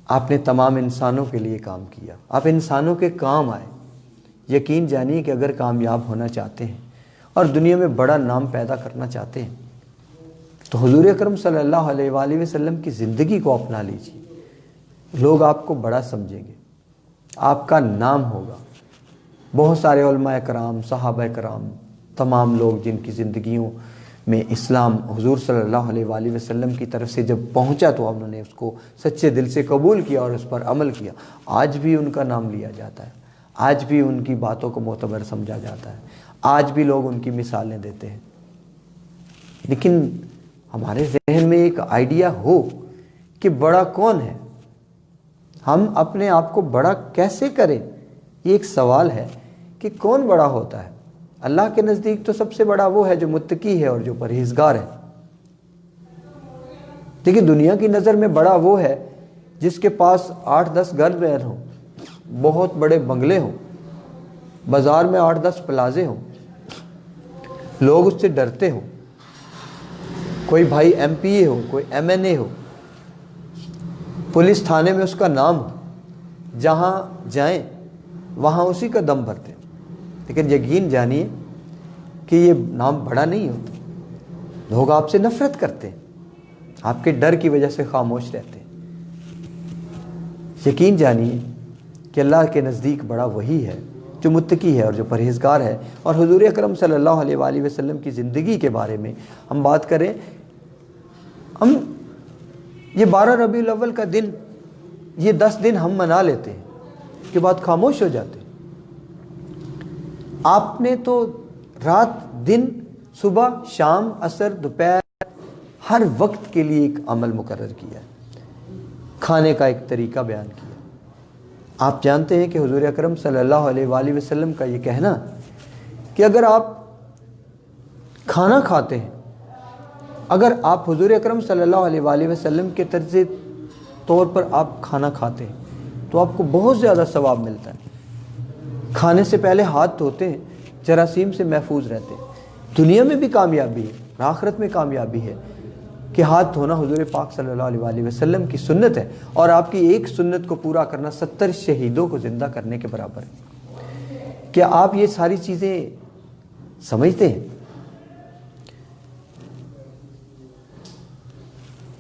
آپ نے تمام انسانوں کے لیے کام کیا، آپ انسانوں کے کام آئے. یقین جانیے کہ اگر کامیاب ہونا چاہتے ہیں اور دنیا میں بڑا نام پیدا کرنا چاہتے ہیں تو حضور اکرم صلی اللہ علیہ وآلہ وسلم کی زندگی کو اپنا لیجیے. لوگ آپ کو بڑا سمجھیں گے، آپ کا نام ہوگا. بہت سارے علماء کرام، صحابہ کرام، تمام لوگ جن کی زندگیوں میں اسلام حضور صلی اللہ علیہ وآلہ وسلم کی طرف سے جب پہنچا تو انہوں نے اس کو سچے دل سے قبول کیا اور اس پر عمل کیا. آج بھی ان کا نام لیا جاتا ہے، آج بھی ان کی باتوں کو معتبر سمجھا جاتا ہے، آج بھی لوگ ان کی مثالیں دیتے ہیں. لیکن ہمارے ذہن میں ایک آئیڈیا ہو کہ بڑا کون ہے، ہم اپنے آپ کو بڑا کیسے کریں، یہ ایک سوال ہے کہ کون بڑا ہوتا ہے. اللہ کے نزدیک تو سب سے بڑا وہ ہے جو متقی ہے اور جو پرہیزگار ہے. دیکھیے، دنیا کی نظر میں بڑا وہ ہے جس کے پاس 8-10 گھر بہن ہوں، بہت بڑے بنگلے ہوں، بازار میں 8-10 پلازے ہوں، لوگ اس سے ڈرتے ہوں، کوئی بھائی ایم پی اے ہو، کوئی ایم این اے ہو، پولیس تھانے میں اس کا نام ہو، جہاں جائیں وہاں اسی کا دم بھرتے ہیں، لیکن یقین جانیے کہ یہ نام بڑا نہیں ہوتا، لوگ آپ سے نفرت کرتے ہیں، آپ کے ڈر کی وجہ سے خاموش رہتے ہیں۔ یقین جانیے کہ اللہ کے نزدیک بڑا وہی ہے جو متقی ہے اور جو پرہیزگار ہے۔ اور حضور اکرم صلی اللہ علیہ وآلہ وسلم کی زندگی کے بارے میں ہم بات کریں، ہم یہ 12 ربیع الاول کا دن، یہ 10 دن ہم منا لیتے ہیں، اس کے بعد خاموش ہو جاتے ہیں۔ آپ نے تو رات دن، صبح شام عصر دوپہر، ہر وقت کے لیے ایک عمل مقرر کیا ہے، کھانے کا ایک طریقہ بیان کیا۔ آپ جانتے ہیں کہ حضور اکرم صلی اللہ علیہ وآلہ وسلم کا یہ کہنا کہ اگر آپ کھانا کھاتے ہیں، اگر آپ حضور اکرم صلی اللہ علیہ وآلہ وسلم کے طرز طور پر آپ کھانا کھاتے ہیں تو آپ کو بہت زیادہ ثواب ملتا ہے۔ کھانے سے پہلے ہاتھ دھوتے ہیں، جراثیم سے محفوظ رہتے ہیں۔ دنیا میں بھی کامیابی ہے، آخرت میں کامیابی ہے کہ ہاتھ دھونا حضور پاک صلی اللہ علیہ وآلہ وسلم کی سنت ہے، اور آپ کی ایک سنت کو پورا کرنا 70 شہیدوں کو زندہ کرنے کے برابر ہے۔ کیا آپ یہ ساری چیزیں سمجھتے ہیں؟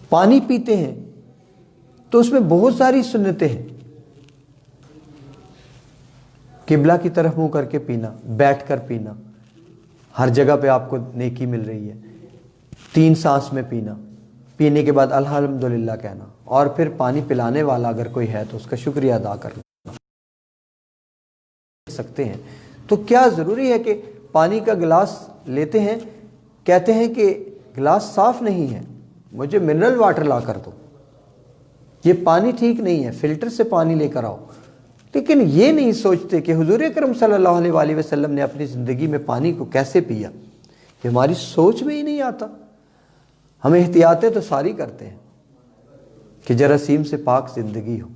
پانی پیتے ہیں تو اس میں بہت ساری سنتیں ہیں، قبلہ کی طرف منہ کر کے پینا، بیٹھ کر پینا، ہر جگہ پہ آپ کو نیکی مل رہی ہے، 3 سانس میں پینا، پینے کے بعد الحمدللہ کہنا، اور پھر پانی پلانے والا اگر کوئی ہے تو اس کا شکریہ ادا کرنا سکتے ہیں۔ تو کیا ضروری ہے کہ پانی کا گلاس لیتے ہیں، کہتے ہیں کہ گلاس صاف نہیں ہے، مجھے منرل واٹر لا کر دو، یہ پانی ٹھیک نہیں ہے، فلٹر سے پانی لے کر آؤ، لیکن یہ نہیں سوچتے کہ حضور اکرم صلی اللہ علیہ وآلہ وسلم نے اپنی زندگی میں پانی کو کیسے پیا۔ یہ ہماری سوچ میں ہی نہیں آتا۔ ہم احتیاطیں تو ساری کرتے ہیں کہ جراثیم سے پاک زندگی ہو،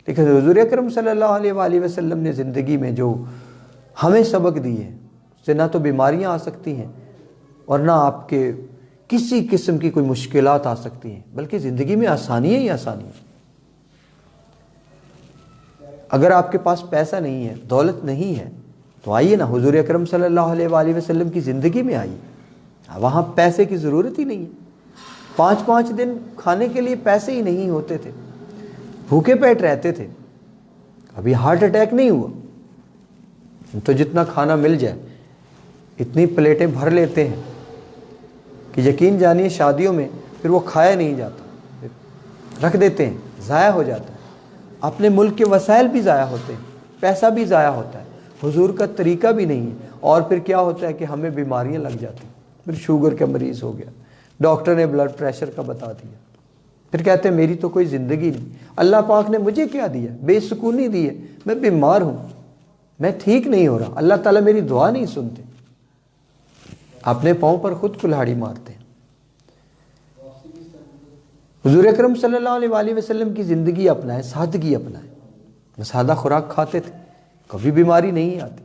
لیکن حضور اکرم صلی اللہ علیہ وآلہ وسلم نے زندگی میں جو ہمیں سبق دیے ہیں، اس سے نہ تو بیماریاں آ سکتی ہیں اور نہ آپ کے کسی قسم کی کوئی مشکلات آ سکتی ہیں، بلکہ زندگی میں آسانیاں ہی آسانیاں۔ اگر آپ کے پاس پیسہ نہیں ہے، دولت نہیں ہے، تو آئیے نا حضور اکرم صلی اللہ علیہ وآلہ وسلم کی زندگی میں آئیے، وہاں پیسے کی ضرورت ہی نہیں ہے۔ 5 دن کھانے کے لیے پیسے ہی نہیں ہوتے تھے، بھوکے پیٹ رہتے تھے، ابھی ہارٹ اٹیک نہیں ہوا، تو جتنا کھانا مل جائے اتنی پلیٹیں بھر لیتے ہیں کہ یقین جانیے شادیوں میں پھر وہ کھایا نہیں جاتا، رکھ دیتے ہیں، ضائع ہو جاتا ہے۔ اپنے ملک کے وسائل بھی ضائع ہوتے ہیں، پیسہ بھی ضائع ہوتا ہے، حضور کا طریقہ بھی نہیں ہے، اور پھر کیا ہوتا ہے کہ ہمیں بیماریاں لگ جاتی ہیں، پھر شوگر کا مریض ہو گیا، ڈاکٹر نے بلڈ پریشر کا بتا دیا، پھر کہتے ہیں میری تو کوئی زندگی نہیں، اللہ پاک نے مجھے کیا دیا، بے سکونی دی ہے، میں بیمار ہوں، میں ٹھیک نہیں ہو رہا، اللہ تعالیٰ میری دعا نہیں سنتے، اپنے پاؤں پر خود کلہاڑی مارتے ہیں۔ حضور اکرم صلی اللہ علیہ وآلہ وسلم کی زندگی اپنائیں، سادگی اپنائیں، سادہ خوراک کھاتے تھے، کبھی بیماری نہیں آتی،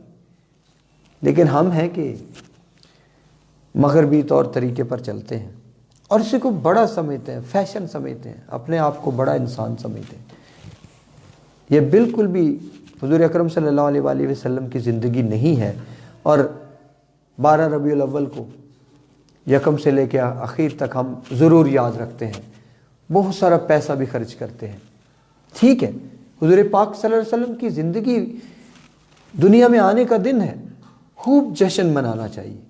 لیکن ہم ہیں کہ مغربی طور طریقے پر چلتے ہیں اور اسی کو بڑا سمجھتے ہیں، فیشن سمجھتے ہیں، اپنے آپ کو بڑا انسان سمجھتے ہیں۔ یہ بالکل بھی حضور اکرم صلی اللہ علیہ وآلہ وسلم کی زندگی نہیں ہے، اور 12 ربیع الاول کو یکم سے لے کے اخیر تک ہم ضرور یاد رکھتے ہیں، بہت سارا پیسہ بھی خرچ کرتے ہیں۔ ٹھیک ہے، حضور پاک صلی اللہ علیہ وسلم کی زندگی دنیا میں آنے کا دن ہے، خوب جشن منانا چاہیے،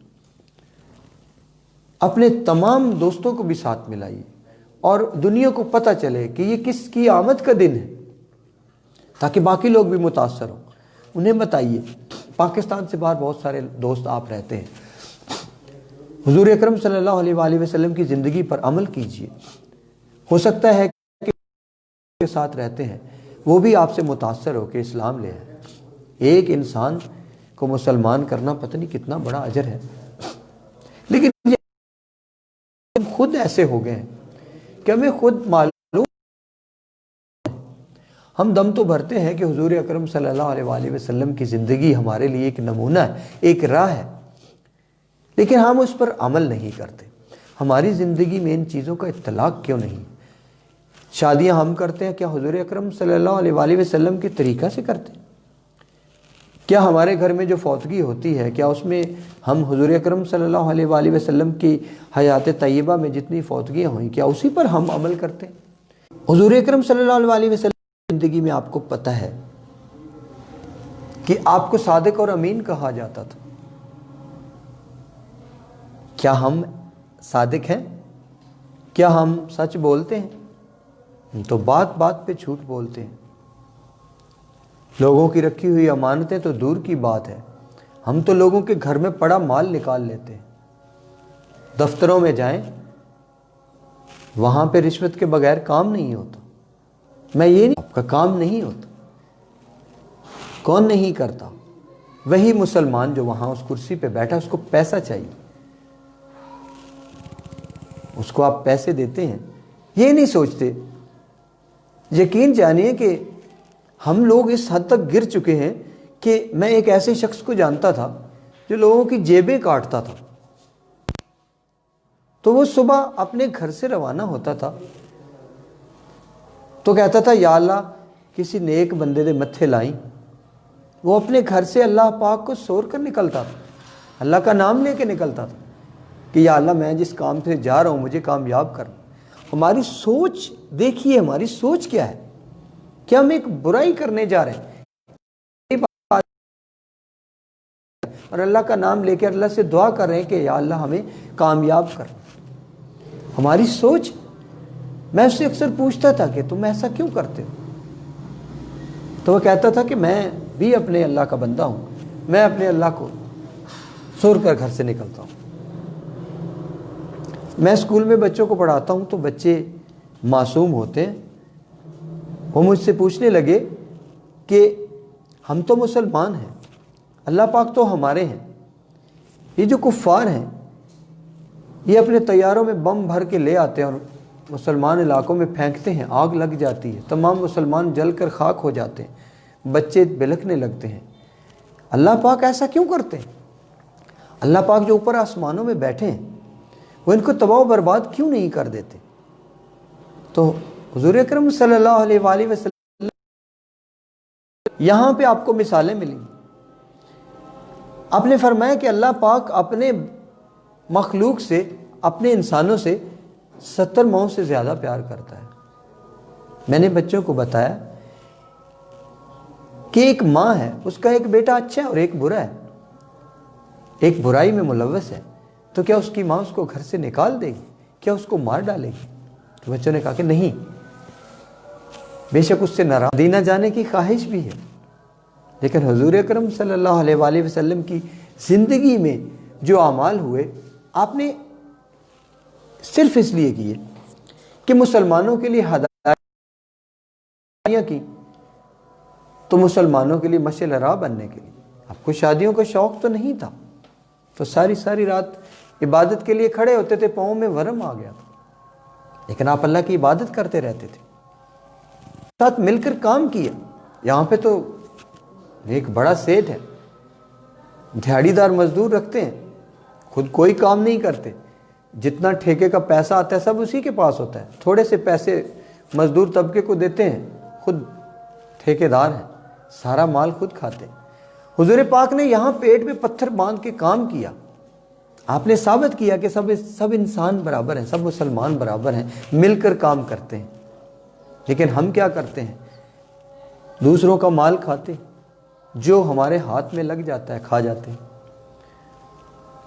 اپنے تمام دوستوں کو بھی ساتھ ملائیے اور دنیا کو پتہ چلے کہ یہ کس کی آمد کا دن ہے، تاکہ باقی لوگ بھی متاثر ہوں۔ انہیں بتائیے، پاکستان سے باہر بہت سارے دوست آپ رہتے ہیں، حضور اکرم صلی اللہ علیہ وآلہ وسلم کی زندگی پر عمل کیجئے، ہو سکتا ہے کہ کے ساتھ رہتے ہیں وہ بھی آپ سے متاثر ہو کے اسلام لے آئے۔ ایک انسان کو مسلمان کرنا پتہ نہیں کتنا بڑا اجر ہے، لیکن ہم خود ایسے ہو گئے ہیں کہ ہمیں خود معلوم ہم دم تو بھرتے ہیں کہ حضور اکرم صلی اللہ علیہ وآلہ وسلم کی زندگی ہمارے لیے ایک نمونہ ہے، ایک راہ ہے، لیکن ہم اس پر عمل نہیں کرتے۔ ہماری زندگی میں ان چیزوں کا اطلاق کیوں نہیں؟ شادیاں ہم کرتے ہیں، کیا حضور اکرم صلی اللہ علیہ وآلہ وسلم کے طریقہ سے کرتے ہیں؟ کیا ہمارے گھر میں جو فوتگی ہوتی ہے، کیا اس میں ہم حضور اکرم صلی اللہ علیہ وآلہ وسلم کی حیات طیبہ میں جتنی فوتگیاں ہوئیں کیا اسی پر ہم عمل کرتے ہیں؟ حضور اکرم صلی اللہ علیہ وآلہ وسلم کی زندگی میں آپ کو پتہ ہے کہ آپ کو صادق اور امین کہا جاتا تھا۔ کیا ہم صادق ہیں؟ کیا ہم سچ بولتے ہیں؟ ہم تو بات بات پہ جھوٹ بولتے ہیں۔ لوگوں کی رکھی ہوئی امانتیں تو دور کی بات ہے، ہم تو لوگوں کے گھر میں پڑا مال نکال لیتے ہیں۔ دفتروں میں جائیں، وہاں پہ رشوت کے بغیر کام نہیں ہوتا۔ میں یہ نہیں، آپ کا کام نہیں ہوتا۔ کون نہیں کرتا؟ وہی مسلمان جو وہاں اس کرسی پہ بیٹھا، اس کو پیسہ چاہیے، اس کو آپ پیسے دیتے ہیں، یہ نہیں سوچتے۔ یقین جانیے کہ ہم لوگ اس حد تک گر چکے ہیں کہ میں ایک ایسے شخص کو جانتا تھا جو لوگوں کی جیبیں کاٹتا تھا، تو وہ صبح اپنے گھر سے روانہ ہوتا تھا تو کہتا تھا یا اللہ کسی نیک بندے دے متھے لائیں۔ وہ اپنے گھر سے اللہ پاک کو سور کر نکلتا تھا، اللہ کا نام لے کے نکلتا تھا کہ یا اللہ میں جس کام سے جا رہا ہوں مجھے کامیاب کر۔ ہماری سوچ دیکھیے، ہماری سوچ کیا ہے؟ کیا ہم ایک برائی کرنے جا رہے ہیں اور اللہ کا نام لے کے اللہ سے دعا کر رہے ہیں کہ یا اللہ ہمیں کامیاب کر؟ ہماری سوچ، میں اس سے اکثر پوچھتا تھا کہ تم ایسا کیوں کرتے ہو؟ تو وہ کہتا تھا کہ میں بھی اپنے اللہ کا بندہ ہوں، میں اپنے اللہ کو سور کر گھر سے نکلتا ہوں۔ میں اسکول میں بچوں کو پڑھاتا ہوں تو بچے معصوم ہوتے ہیں، وہ مجھ سے پوچھنے لگے کہ ہم تو مسلمان ہیں، اللہ پاک تو ہمارے ہیں، یہ جو کفار ہیں یہ اپنے طیاروں میں بم بھر کے لے آتے ہیں اور مسلمان علاقوں میں پھینکتے ہیں، آگ لگ جاتی ہے، تمام مسلمان جل کر خاک ہو جاتے ہیں، بچے بلکنے لگتے ہیں۔ اللہ پاک ایسا کیوں کرتے ہیں؟ اللہ پاک جو اوپر آسمانوں میں بیٹھے ہیں وہ ان کو تباہ و برباد کیوں نہیں کر دیتے؟ تو حضور اکرم صلی اللہ علیہ وآلہ وسلم یہاں پہ آپ کو مثالیں ملیں۔ آپ نے فرمایا کہ اللہ پاک اپنے مخلوق سے، اپنے انسانوں سے 70 ماؤں سے زیادہ پیار کرتا ہے۔ میں نے بچوں کو بتایا کہ ایک ماں ہے، اس کا ایک بیٹا اچھا ہے اور ایک برا ہے، ایک برائی میں ملوث ہے، تو کیا اس کی ماں اس کو گھر سے نکال دے گی؟ کیا اس کو مار ڈالے گی؟ تو بچوں نے کہا کہ نہیں، بے شک اس سے ناراض دینا جانے کی خواہش بھی ہے، لیکن حضور اکرم صلی اللہ علیہ وآلہ وسلم کی زندگی میں جو اعمال ہوئے آپ نے صرف اس لیے کیے کہ مسلمانوں کے لیے ہدایتیں کی، تو مسلمانوں کے لیے مشعل راہ بننے کے لیے۔ آپ کو شادیوں کا شوق تو نہیں تھا تو ساری رات عبادت کے لیے کھڑے ہوتے تھے، پاؤں میں ورم آ گیا تھا، لیکن آپ اللہ کی عبادت کرتے رہتے تھے، ساتھ مل کر کام کیا۔ یہاں پہ تو ایک بڑا سیٹ ہے، دھاڑی دار مزدور رکھتے ہیں، خود کوئی کام نہیں کرتے، جتنا ٹھیکے کا پیسہ آتا ہے سب اسی کے پاس ہوتا ہے، تھوڑے سے پیسے مزدور طبقے کو دیتے ہیں، خود ٹھیکے دار ہیں، سارا مال خود کھاتے ہیں۔ حضور پاک نے یہاں پیٹ میں پتھر باندھ کے کام کیا، آپ نے ثابت کیا کہ سب انسان برابر ہیں، سب مسلمان برابر ہیں، مل کر کام کرتے ہیں۔ لیکن ہم کیا کرتے ہیں؟ دوسروں کا مال کھاتے ہیں، جو ہمارے ہاتھ میں لگ جاتا ہے کھا جاتے ہیں،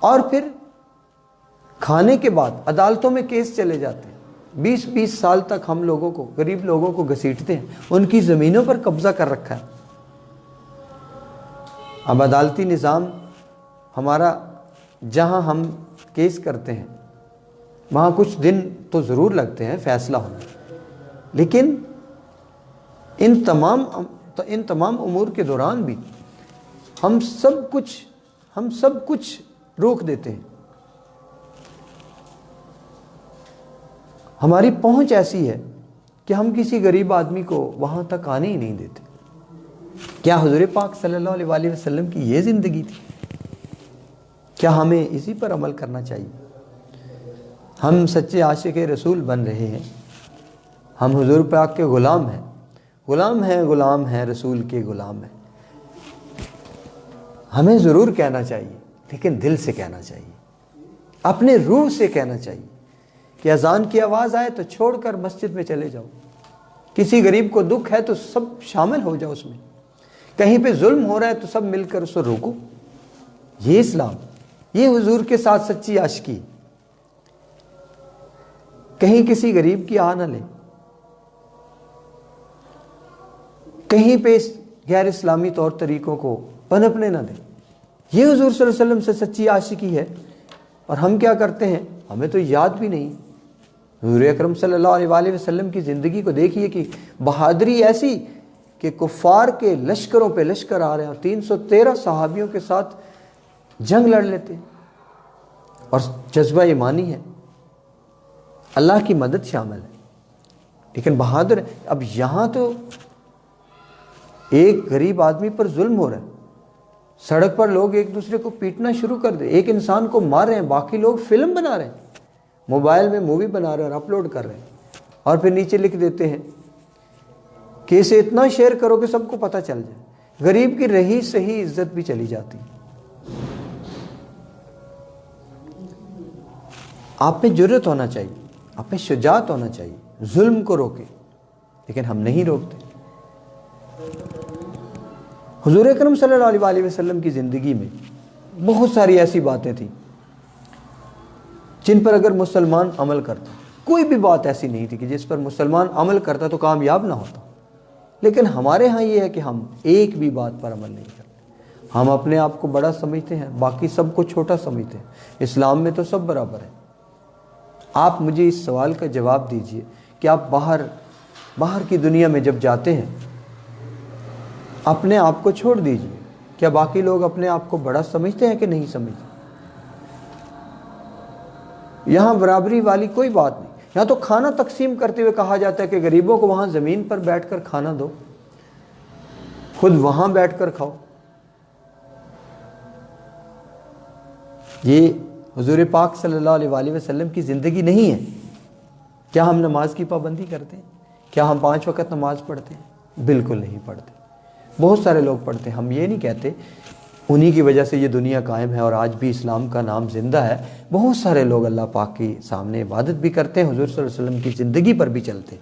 اور پھر کھانے کے بعد عدالتوں میں کیس چلے جاتے ہیں، 20 سال تک ہم لوگوں کو، غریب لوگوں کو گھسیٹتے ہیں، ان کی زمینوں پر قبضہ کر رکھا ہے۔ اب عدالتی نظام ہمارا، جہاں ہم کیس کرتے ہیں وہاں کچھ دن تو ضرور لگتے ہیں فیصلہ ہونے، لیکن ان تمام امور کے دوران بھی ہم سب کچھ روک دیتے ہیں۔ ہماری پہنچ ایسی ہے کہ ہم کسی غریب آدمی کو وہاں تک آنے ہی نہیں دیتے۔ کیا حضور پاک صلی اللہ علیہ وآلہ وسلم کی یہ زندگی تھی؟ کیا ہمیں اسی پر عمل کرنا چاہیے؟ ہم سچے عاشق رسول بن رہے ہیں، ہم حضور پاک کے غلام ہیں، غلام ہیں رسول کے غلام ہیں۔ ہمیں ضرور کہنا چاہیے، لیکن دل سے کہنا چاہیے، اپنے روح سے کہنا چاہیے کہ اذان کی آواز آئے تو چھوڑ کر مسجد میں چلے جاؤ، کسی غریب کو دکھ ہے تو سب شامل ہو جاؤ اس میں، کہیں پہ ظلم ہو رہا ہے تو سب مل کر اس کو روکو۔ یہ اسلام، یہ حضور کے ساتھ سچی عاشقی۔ کہیں کسی غریب کی آہ نہ لیں، کہیں پہ غیر اسلامی طور طریقوں کو پنپنے نہ دیں۔ یہ حضور صلی اللہ علیہ وسلم سے سچی عاشقی ہے۔ اور ہم کیا کرتے ہیں؟ ہمیں تو یاد بھی نہیں۔ حضور اکرم صلی اللہ علیہ وآلہ وسلم کی زندگی کو دیکھیے کہ بہادری ایسی کہ کفار کے لشکروں پہ لشکر آ رہے ہیں اور 313 صحابیوں کے ساتھ جنگ لڑ لیتے ہیں، اور جذبہ ایمانی ہے، اللہ کی مدد شامل ہے، لیکن بہادر ہے۔ اب یہاں تو ایک غریب آدمی پر ظلم ہو رہا ہے، سڑک پر لوگ ایک دوسرے کو پیٹنا شروع کر دیں، ایک انسان کو مار رہے ہیں، باقی لوگ فلم بنا رہے ہیں، موبائل میں مووی بنا رہے ہیں اور اپلوڈ کر رہے ہیں، اور پھر نیچے لکھ دیتے ہیں کہ اسے اتنا شیئر کرو کہ سب کو پتہ چل جائے۔ غریب کی رہی صحیح عزت بھی چلی جاتی۔ آپ میں جرأت ہونا چاہیے، آپ میں شجاعت ہونا چاہیے، ظلم کو روکے، لیکن ہم نہیں روکتے۔ حضور اکرم صلی اللہ علیہ وآلہ وسلم کی زندگی میں بہت ساری ایسی باتیں تھیں جن پر اگر مسلمان عمل کرتا، کوئی بھی بات ایسی نہیں تھی کہ جس پر مسلمان عمل کرتا تو کامیاب نہ ہوتا، لیکن ہمارے ہاں یہ ہے کہ ہم ایک بھی بات پر عمل نہیں کرتے۔ ہم اپنے آپ کو بڑا سمجھتے ہیں، باقی سب کو چھوٹا سمجھتے ہیں۔ اسلام میں تو سب برابر ہیں۔ آپ مجھے اس سوال کا جواب دیجئے کہ آپ باہر کی دنیا میں جب جاتے ہیں، اپنے آپ کو چھوڑ دیجئے، کیا باقی لوگ اپنے آپ کو بڑا سمجھتے ہیں کہ نہیں سمجھتے؟ یہاں برابری والی کوئی بات نہیں۔ یہاں تو کھانا تقسیم کرتے ہوئے کہا جاتا ہے کہ غریبوں کو وہاں زمین پر بیٹھ کر کھانا دو، خود وہاں بیٹھ کر کھاؤ۔ یہ حضور پاک صلی اللہ علیہ وآلہ وسلم کی زندگی نہیں ہے۔ کیا ہم نماز کی پابندی کرتے ہیں؟ کیا ہم 5 وقت نماز پڑھتے ہیں؟ بالکل نہیں پڑھتے۔ بہت سارے لوگ پڑھتے ہیں، ہم یہ نہیں کہتے انہی کی وجہ سے یہ دنیا قائم ہے اور آج بھی اسلام کا نام زندہ ہے۔ بہت سارے لوگ اللہ پاک کے سامنے عبادت بھی کرتے ہیں، حضور صلی اللہ علیہ وسلم کی زندگی پر بھی چلتے ہیں،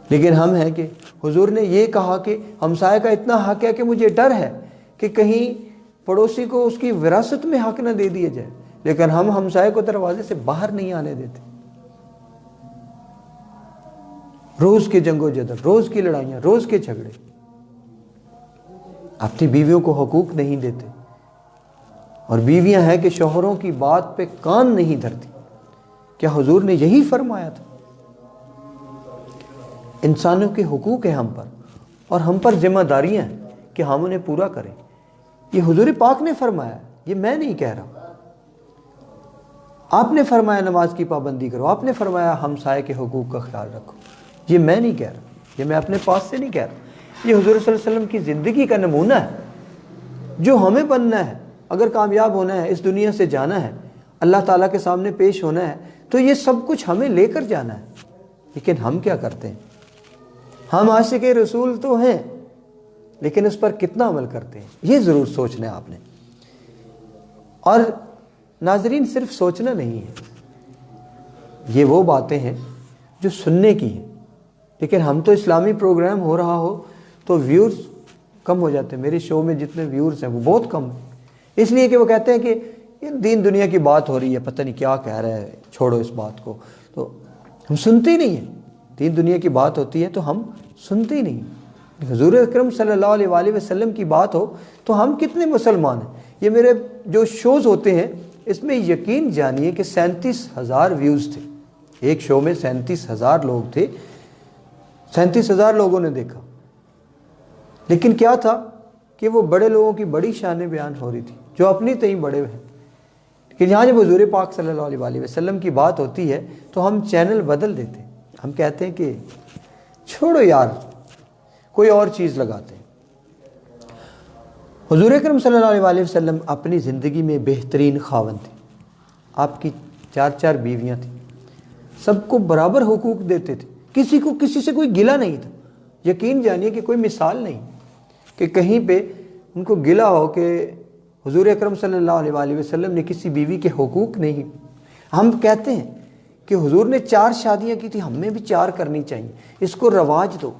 لیکن ہم ہیں کہ حضور نے یہ کہا کہ ہمسائے کا اتنا حق ہے کہ مجھے ڈر ہے کہ کہیں پڑوسی کو اس کی وراثت میں حق نہ دے دیا جائے، لیکن ہم ہمسائے کو دروازے سے باہر نہیں آنے دیتے۔ روز کے جنگ و جدل، روز کی لڑائیاں، روز کے جھگڑے، اپنی بیویوں کو حقوق نہیں دیتے، اور بیویاں ہیں کہ شوہروں کی بات پہ کان نہیں دھرتی۔ کیا حضور نے یہی فرمایا تھا؟ انسانوں کے حقوق ہیں ہم پر، اور ہم پر ذمہ داریاں ہیں کہ ہم انہیں پورا کریں۔ یہ حضور پاک نے فرمایا، یہ میں نہیں کہہ رہا۔ آپ نے فرمایا نماز کی پابندی کرو، آپ نے فرمایا ہمسائے کے حقوق کا خیال رکھو، یہ میں نہیں کہہ رہا، یہ میں اپنے پاس سے نہیں کہہ رہا، یہ حضور صلی اللہ علیہ وسلم کی زندگی کا نمونہ ہے جو ہمیں بننا ہے۔ اگر کامیاب ہونا ہے، اس دنیا سے جانا ہے، اللہ تعالیٰ کے سامنے پیش ہونا ہے، تو یہ سب کچھ ہمیں لے کر جانا ہے۔ لیکن ہم کیا کرتے ہیں؟ ہم عاشق رسول تو ہیں، لیکن اس پر کتنا عمل کرتے ہیں، یہ ضرور سوچنا ہے آپ نے۔ اور ناظرین، صرف سوچنا نہیں ہے، یہ وہ باتیں ہیں جو سننے کی ہیں، لیکن ہم تو اسلامی پروگرام ہو رہا ہو تو ویورز کم ہو جاتے ہیں۔ میرے شو میں جتنے ویورز ہیں وہ بہت کم ہیں، اس لیے کہ وہ کہتے ہیں کہ یہ دین دنیا کی بات ہو رہی ہے، پتہ نہیں کیا کہہ رہا ہے، چھوڑو اس بات کو۔ تو ہم سنتے ہی نہیں ہیں۔ دین دنیا کی بات ہوتی ہے تو ہم سنتے ہی نہیں۔ حضور اکرم صلی اللہ علیہ وآلہ وسلم کی بات ہو تو ہم کتنے مسلمان ہیں۔ یہ میرے جو شوز ہوتے ہیں اس میں یقین جانیے کہ 37,000 ویوز تھے، ایک شو میں 37,000 لوگ تھے، 37,000 لوگوں نے دیکھا، لیکن کیا تھا کہ وہ بڑے لوگوں کی بڑی شانیں بیان ہو رہی تھی جو اپنی تئیں بڑے ہیں۔ کہ یہاں جب حضور پاک صلی اللہ علیہ وآلہ وسلم کی بات ہوتی ہے تو ہم چینل بدل دیتے ہیں، ہم کہتے ہیں کہ چھوڑو یار کوئی اور چیز لگاتے ہیں۔ حضور اکرم صلی اللہ علیہ وسلم اپنی زندگی میں بہترین خاوند تھے۔ آپ کی 4 بیویاں تھیں، سب کو برابر حقوق دیتے تھے، کسی کو کسی سے کوئی گلہ نہیں تھا۔ یقین جانیے کہ کوئی مثال نہیں کہ کہیں پہ ان کو گلہ ہو کہ حضور اکرم صلی اللہ علیہ وسلم نے کسی بیوی کے حقوق نہیں۔ ہم کہتے ہیں کہ حضور نے 4 شادیاں کی تھی، ہمیں بھی 4 کرنی چاہیے، اس کو رواج دو۔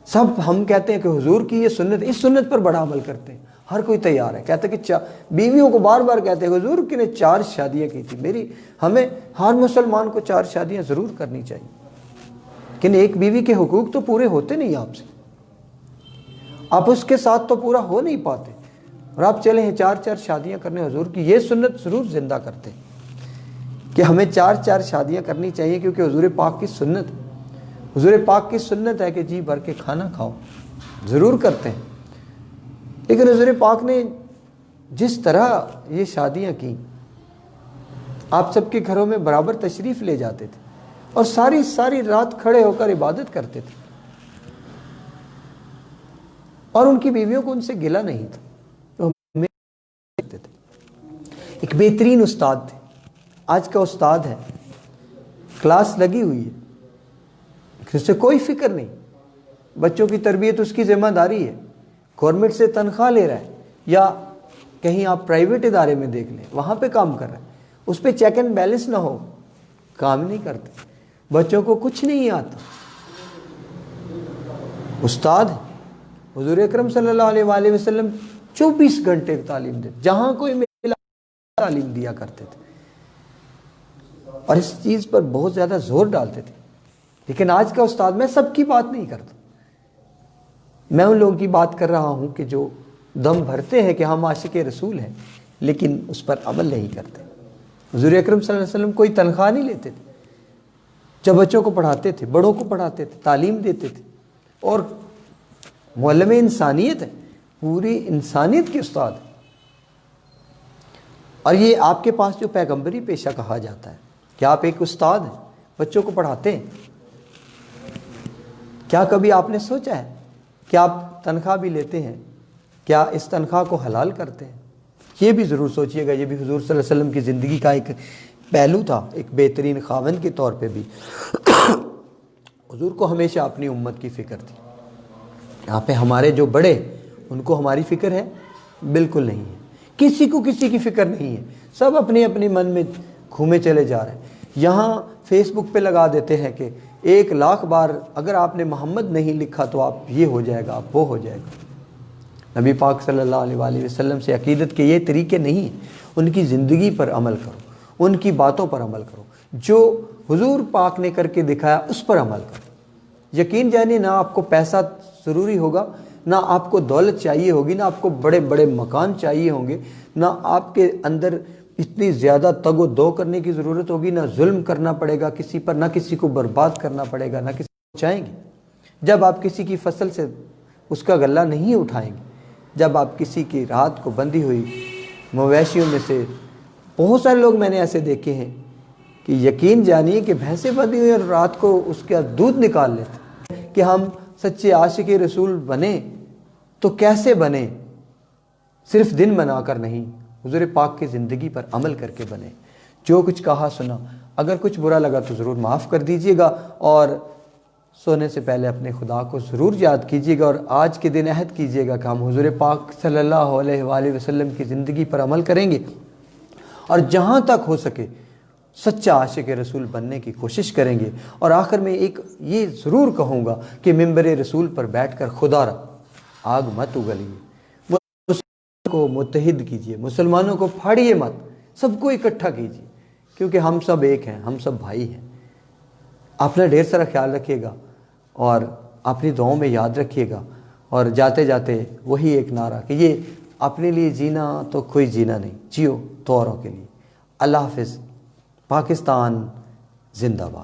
سب ہم کہتے ہیں کہ حضور کی یہ سنت، اس سنت پر بڑا عمل کرتے ہیں، ہر کوئی تیار ہے، کہتے ہیں کہ بیویوں کو بار بار کہتے ہیں حضور کی نے 4 شادیاں کی تھی، ہمیں ہر مسلمان کو 4 شادیاں ضرور کرنی چاہیے۔ لیکن ایک بیوی کے حقوق تو پورے ہوتے نہیں آپ سے، آپ اس کے ساتھ تو پورا ہو نہیں پاتے، اور آپ چلے ہیں 4 شادیاں کرنے۔ حضور کی یہ سنت ضرور زندہ کرتے ہیں کہ ہمیں 4 شادیاں کرنی چاہیے، کیونکہ حضور پاک کی سنت، حضور پاک کی سنت ہے کہ جی بھر کے کھانا کھاؤ، ضرور کرتے ہیں۔ لیکن حضور پاک نے جس طرح یہ شادیاں کی، آپ سب کے گھروں میں برابر تشریف لے جاتے تھے اور ساری رات کھڑے ہو کر عبادت کرتے تھے، اور ان کی بیویوں کو ان سے گلہ نہیں تھا، وہ ہمیں کرتے تھے۔ ایک بہترین استاد تھے، آج کا استاد ہے، کلاس لگی ہوئی ہے، اس سے کوئی فکر نہیں، بچوں کی تربیت اس کی ذمہ داری ہے، گورنمنٹ سے تنخواہ لے رہا ہے، یا کہیں آپ پرائیویٹ ادارے میں دیکھ لیں وہاں پہ کام کر رہا ہے، اس پہ چیک اینڈ بیلنس نہ ہو، کام نہیں کرتے، بچوں کو کچھ نہیں آتا۔ استاد حضور اکرم صلی اللہ علیہ وسلم 24 گھنٹے تعلیم دیتے، جہاں کوئی ملا تعلیم دیا کرتے تھے، اور اس چیز پر بہت زیادہ زور ڈالتے تھے۔ لیکن آج کا استاد، میں سب کی بات نہیں کرتا، میں ان لوگوں کی بات کر رہا ہوں کہ جو دم بھرتے ہیں کہ ہم عاشق رسول ہیں، لیکن اس پر عمل نہیں کرتے۔ حضور اکرم صلی اللہ علیہ وسلم کوئی تنخواہ نہیں لیتے تھے، جب بچوں کو پڑھاتے تھے، بڑوں کو پڑھاتے تھے، تعلیم دیتے تھے، اور معلم انسانیت ہے، پوری انسانیت کے استاد ہیں۔ اور یہ آپ کے پاس جو پیغمبری پیشہ کہا جاتا ہے کہ آپ ایک استاد ہیں، بچوں کو پڑھاتے ہیں، کیا کبھی آپ نے سوچا ہے کہ آپ تنخواہ بھی لیتے ہیں، کیا اس تنخواہ کو حلال کرتے ہیں؟ یہ بھی ضرور سوچئے گا، یہ بھی حضور صلی اللہ علیہ وسلم کی زندگی کا ایک پہلو تھا، ایک بہترین خاوند کے طور پہ بھی۔ حضور کو ہمیشہ اپنی امت کی فکر تھی۔ یہاں پہ ہمارے جو بڑے، ان کو ہماری فکر ہے؟ بالکل نہیں ہے، کسی کو کسی کی فکر نہیں ہے، سب اپنی اپنی من میں گھومے چلے جا رہے ہیں۔ یہاں فیس بک پہ لگا دیتے ہیں کہ 1,00,000 بار اگر آپ نے محمد نہیں لکھا تو آپ یہ ہو جائے گا، آپ وہ ہو جائے گا۔ نبی پاک صلی اللہ علیہ وسلم سے عقیدت کے یہ طریقے نہیں ہیں، ان کی زندگی پر عمل کرو، ان کی باتوں پر عمل کرو، جو حضور پاک نے کر کے دکھایا اس پر عمل کرو۔ یقین جانیے، نہ آپ کو پیسہ ضروری ہوگا، نہ آپ کو دولت چاہیے ہوگی، نہ آپ کو بڑے بڑے مکان چاہیے ہوں گے، نہ آپ کے اندر اتنی زیادہ تگ و دو کرنے کی ضرورت ہوگی، نہ ظلم کرنا پڑے گا کسی پر، نہ کسی کو برباد کرنا پڑے گا، نہ کسی کو چاہیں گے۔ جب آپ کسی کی فصل سے اس کا غلہ نہیں اٹھائیں گے، جب آپ کسی کی رات کو بندھی ہوئی مویشیوں میں سے، بہت سارے لوگ میں نے ایسے دیکھے ہیں کہ یقین جانیے کہ بھینسیں بندھی ہوئی اور رات کو اس کا دودھ نکال لیتے، کہ ہم سچے عاشق رسول بنے تو کیسے بنے؟ صرف دن بنا کر نہیں، حضور پاک کی زندگی پر عمل کر کے بنے۔ جو کچھ کہا سنا، اگر کچھ برا لگا تو ضرور معاف کر دیجیے گا، اور سونے سے پہلے اپنے خدا کو ضرور یاد کیجیے گا، اور آج کے دن عہد کیجیے گا کہ ہم حضور پاک صلی اللہ علیہ وآلہ وسلم کی زندگی پر عمل کریں گے، اور جہاں تک ہو سکے سچا عاشق رسول بننے کی کوشش کریں گے۔ اور آخر میں ایک یہ ضرور کہوں گا کہ ممبر رسول پر بیٹھ کر خدا را آگ مت اگلیے، مسلمانوں کو متحد کیجیے، مسلمانوں کو پھاڑیے مت، سب کو اکٹھا کیجیے، کیونکہ ہم سب ایک ہیں، ہم سب بھائی ہیں۔ اپنا ڈھیر سارا خیال رکھیے گا، اور اپنی دعاؤں میں یاد رکھیے گا، اور جاتے جاتے وہی ایک نعرہ کہ یہ اپنے لیے جینا تو کوئی جینا نہیں، جیو تو اوروں کے لیے۔ اللہ حافظ، پاکستان زندہ باد۔